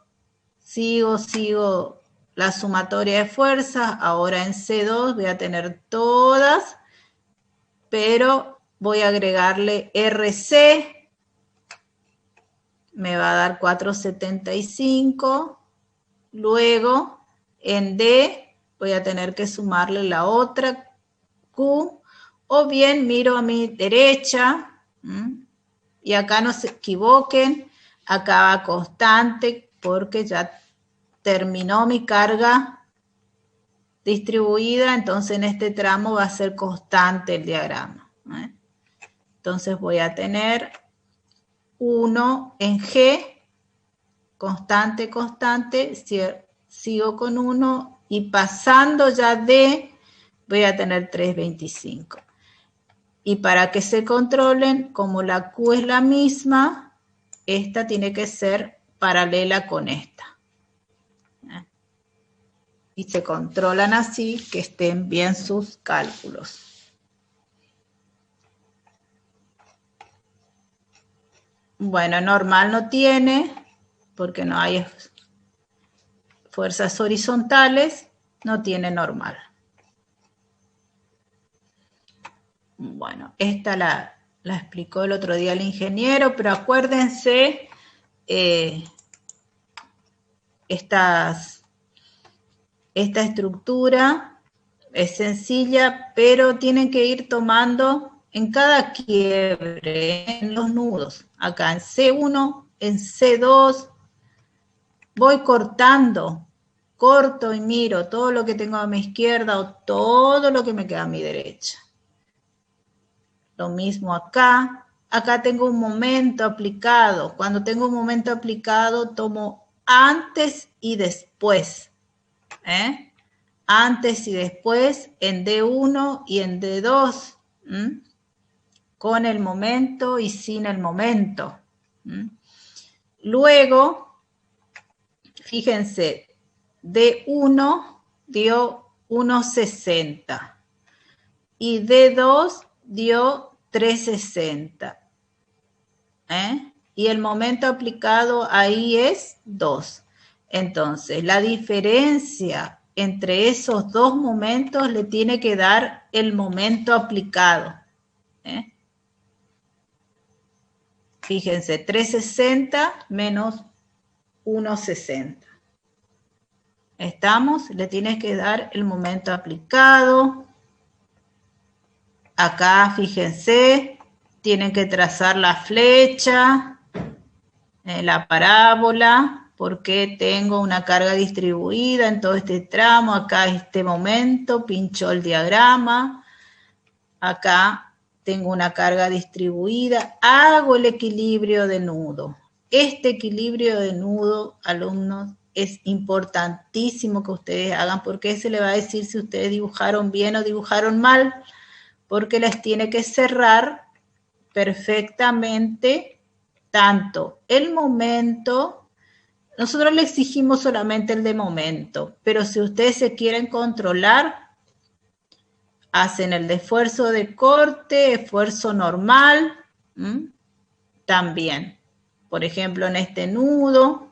sigo la sumatoria de fuerzas, ahora en C2 voy a tener todas, pero voy a agregarle RC, me va a dar 475, luego en D voy a tener que sumarle la otra Q, o bien miro a mi derecha, y acá no se equivoquen, acá va constante porque ya terminó mi carga distribuida, entonces en este tramo va a ser constante el diagrama. Entonces voy a tener 1 en G, constante, sigo con 1 y pasando ya D voy a tener 325. Y para que se controlen, como la Q es la misma, esta tiene que ser paralela con esta. Y se controlan así, que estén bien sus cálculos. Bueno, normal no tiene, porque no hay fuerzas horizontales, no tiene normal. Bueno, esta la explicó el otro día el ingeniero, pero acuérdense, esta estructura es sencilla, pero tienen que ir tomando en cada quiebre, en los nudos. Acá en C1, en C2, voy cortando, corto y miro todo lo que tengo a mi izquierda o todo lo que me queda a mi derecha. Lo mismo acá. Acá tengo un momento aplicado. Cuando tengo un momento aplicado, tomo antes y después. Antes y después en D1 y en D2. Con el momento y sin el momento. Luego, fíjense, D1 dio 1,60 y D2 dio 360. Y el momento aplicado ahí es 2. Entonces, la diferencia entre esos dos momentos le tiene que dar el momento aplicado. Fíjense, 360 menos 1,60. ¿Estamos? Le tienes que dar el momento aplicado. Acá, fíjense, tienen que trazar la flecha, la parábola, porque tengo una carga distribuida en todo este tramo. Acá, este momento, pincho el diagrama. Acá tengo una carga distribuida. Hago el equilibrio de nudo. Este equilibrio de nudo, alumnos, es importantísimo que ustedes hagan, porque se le va a decir si ustedes dibujaron bien o dibujaron mal, porque les tiene que cerrar perfectamente tanto el momento. Nosotros le exigimos solamente el de momento, pero si ustedes se quieren controlar, hacen el de esfuerzo de corte, esfuerzo normal, también. Por ejemplo, en este nudo,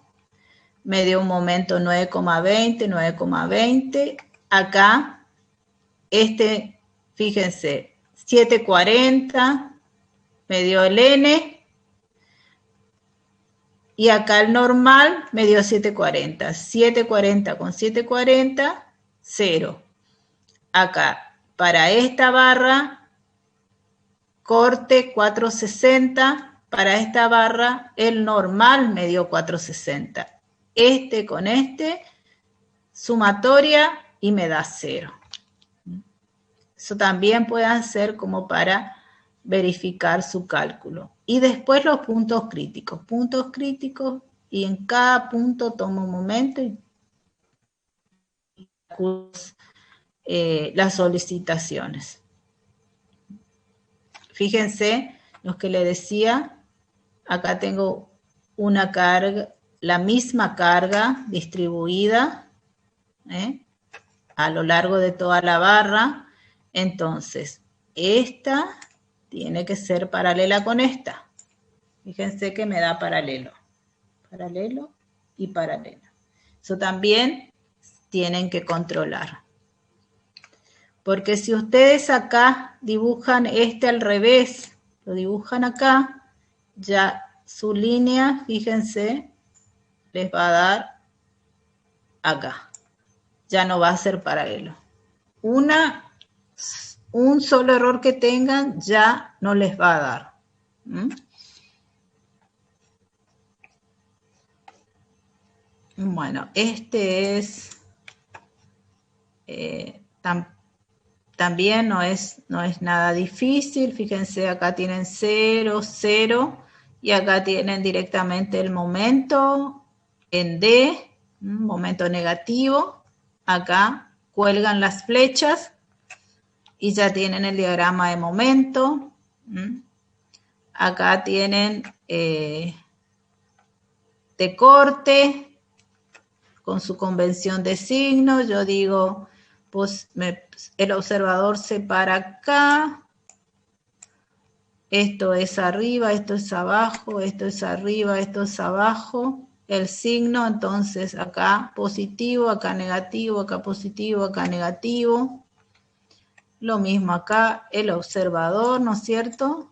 me dio un momento 9,20, 9,20. Acá, fíjense, 7,40, me dio el N, y acá el normal me dio 7,40. 7,40 con 7,40, 0. Acá, para esta barra, corte 4,60, para esta barra, el normal me dio 4,60. Este con este, sumatoria, y me da 0. Eso también puede hacer como para verificar su cálculo. Y después los puntos críticos. Puntos críticos, y en cada punto tomo un momento y las solicitaciones. Fíjense, los que le decía, acá tengo una carga, la misma carga distribuida a lo largo de toda la barra. Entonces, esta tiene que ser paralela con esta. Fíjense que me da paralelo. Paralelo y paralelo. Eso también tienen que controlar. Porque si ustedes acá dibujan este al revés, lo dibujan acá, ya su línea, fíjense, les va a dar acá. Ya no va a ser paralelo. Un solo error que tengan ya no les va a dar. Bueno, este es también no es nada difícil. Fíjense, acá tienen 0, 0 y acá tienen directamente el momento en D, momento negativo. Acá cuelgan las flechas y ya tienen el diagrama de momento. Acá tienen de corte con su convención de signos. Yo digo, pues el observador se para acá. Esto es arriba, esto es abajo, esto es arriba, esto es abajo. El signo, entonces acá positivo, acá negativo, acá positivo, acá negativo. Lo mismo acá, el observador, ¿no es cierto?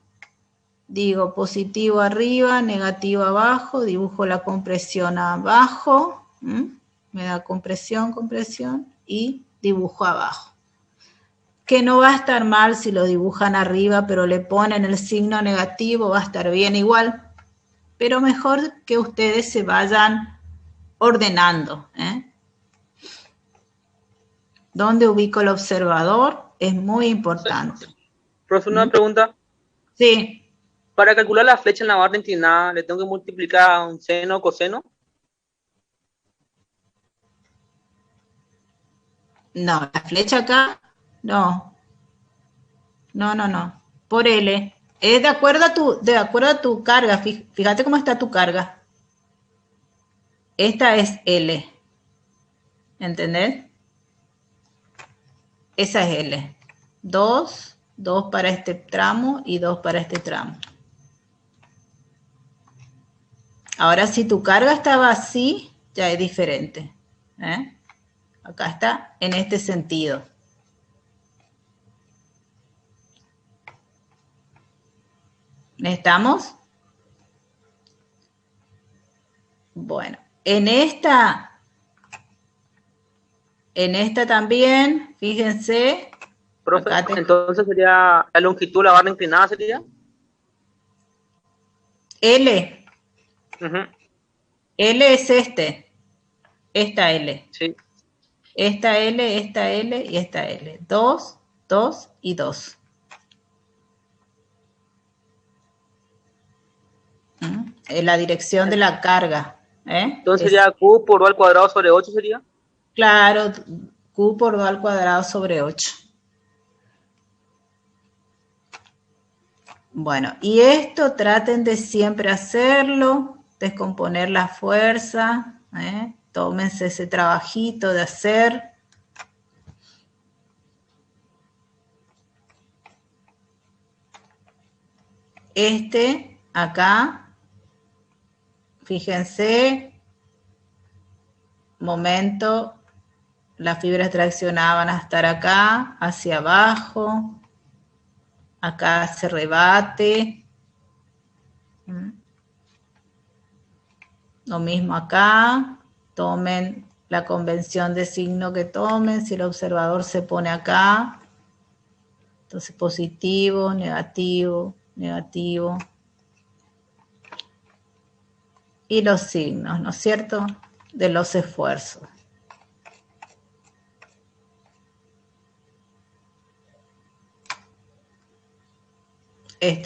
Digo positivo arriba, negativo abajo, dibujo la compresión abajo, me da compresión, compresión, y dibujo abajo. Que no va a estar mal si lo dibujan arriba, pero le ponen el signo negativo, va a estar bien igual. Pero mejor que ustedes se vayan ordenando. ¿Dónde ubico el observador? Es muy importante. Profe, una pregunta. Sí. Para calcular la flecha en la barra inclinada, ¿le tengo que multiplicar un seno o coseno? No, la flecha acá, no. No. Por L. Es de acuerdo a tu carga. Fíjate cómo está tu carga. Esta es L. ¿Entendés? Esa es L. 2 para este tramo y 2 para este tramo. Ahora, si tu carga estaba así, ya es diferente. Acá está en este sentido. ¿Estamos? Bueno, en esta también, fíjense. Profe, entonces sería la longitud de la barra inclinada, ¿sería? L. L es esta L. Sí. Esta L y esta L. 2, 2 y 2. Es la dirección de la carga. Entonces sería Q por 2 al cuadrado sobre 8, ¿sería? Claro, Q por 2 al cuadrado sobre 8. Bueno, y esto traten de siempre hacerlo, descomponer la fuerza, tómense ese trabajito de hacer. Acá, fíjense, momento, las fibras traccionadas van a estar acá, hacia abajo. Acá se rebate. Lo mismo acá. Tomen la convención de signo que tomen. Si el observador se pone acá, entonces positivo, negativo, negativo. Y los signos, ¿no es cierto?, de los esfuerzos.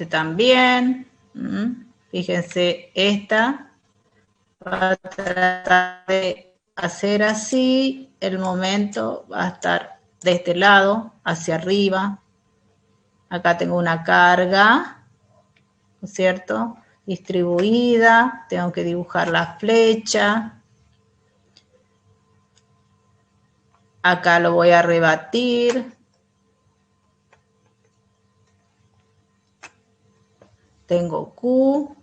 También, fíjense, esta va a tratar de hacer así, el momento va a estar de este lado, hacia arriba. Acá tengo una carga, ¿no es cierto?, distribuida, tengo que dibujar la flecha. Acá lo voy a rebatir. tengo Q,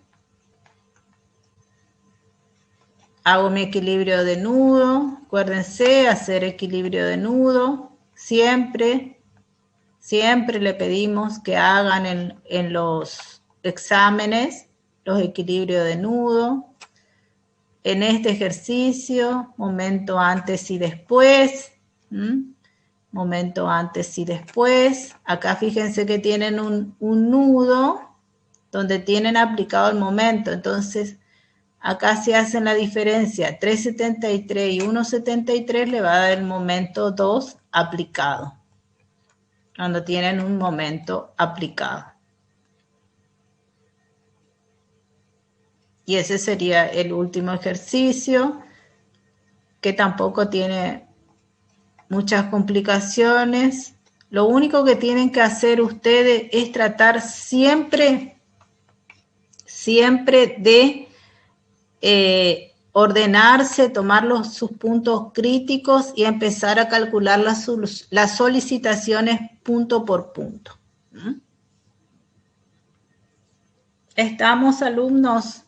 hago mi equilibrio de nudo, acuérdense, hacer equilibrio de nudo, siempre le pedimos que hagan en los exámenes los equilibrios de nudo. En este ejercicio, momento antes y después, momento antes y después. Acá fíjense que tienen un nudo donde tienen aplicado el momento, entonces acá se hacen la diferencia, 3,73 y 1,73 le va a dar el momento 2 aplicado, cuando tienen un momento aplicado. Y ese sería el último ejercicio, que tampoco tiene muchas complicaciones. Lo único que tienen que hacer ustedes es tratar siempre de ordenarse, tomar sus puntos críticos y empezar a calcular las solicitaciones punto por punto. ¿Estamos, alumnos?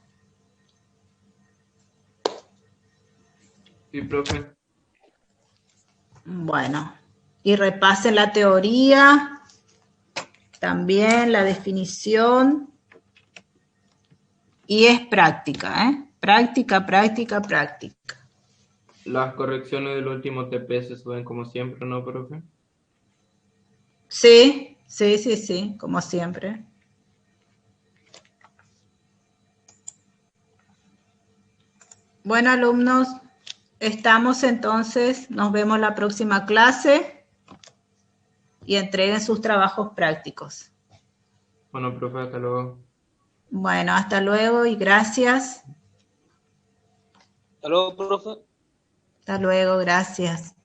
Sí, profe. Bueno, y repasen la teoría, también la definición, y es práctica, ¿eh? Práctica, práctica, práctica. Las correcciones del último TP se suben como siempre, ¿no, profe? Sí, como siempre. Bueno, alumnos, estamos entonces, nos vemos la próxima clase y entreguen sus trabajos prácticos. Bueno, profe, hasta luego. Bueno, hasta luego y gracias. Hasta luego, profe. Hasta luego, gracias.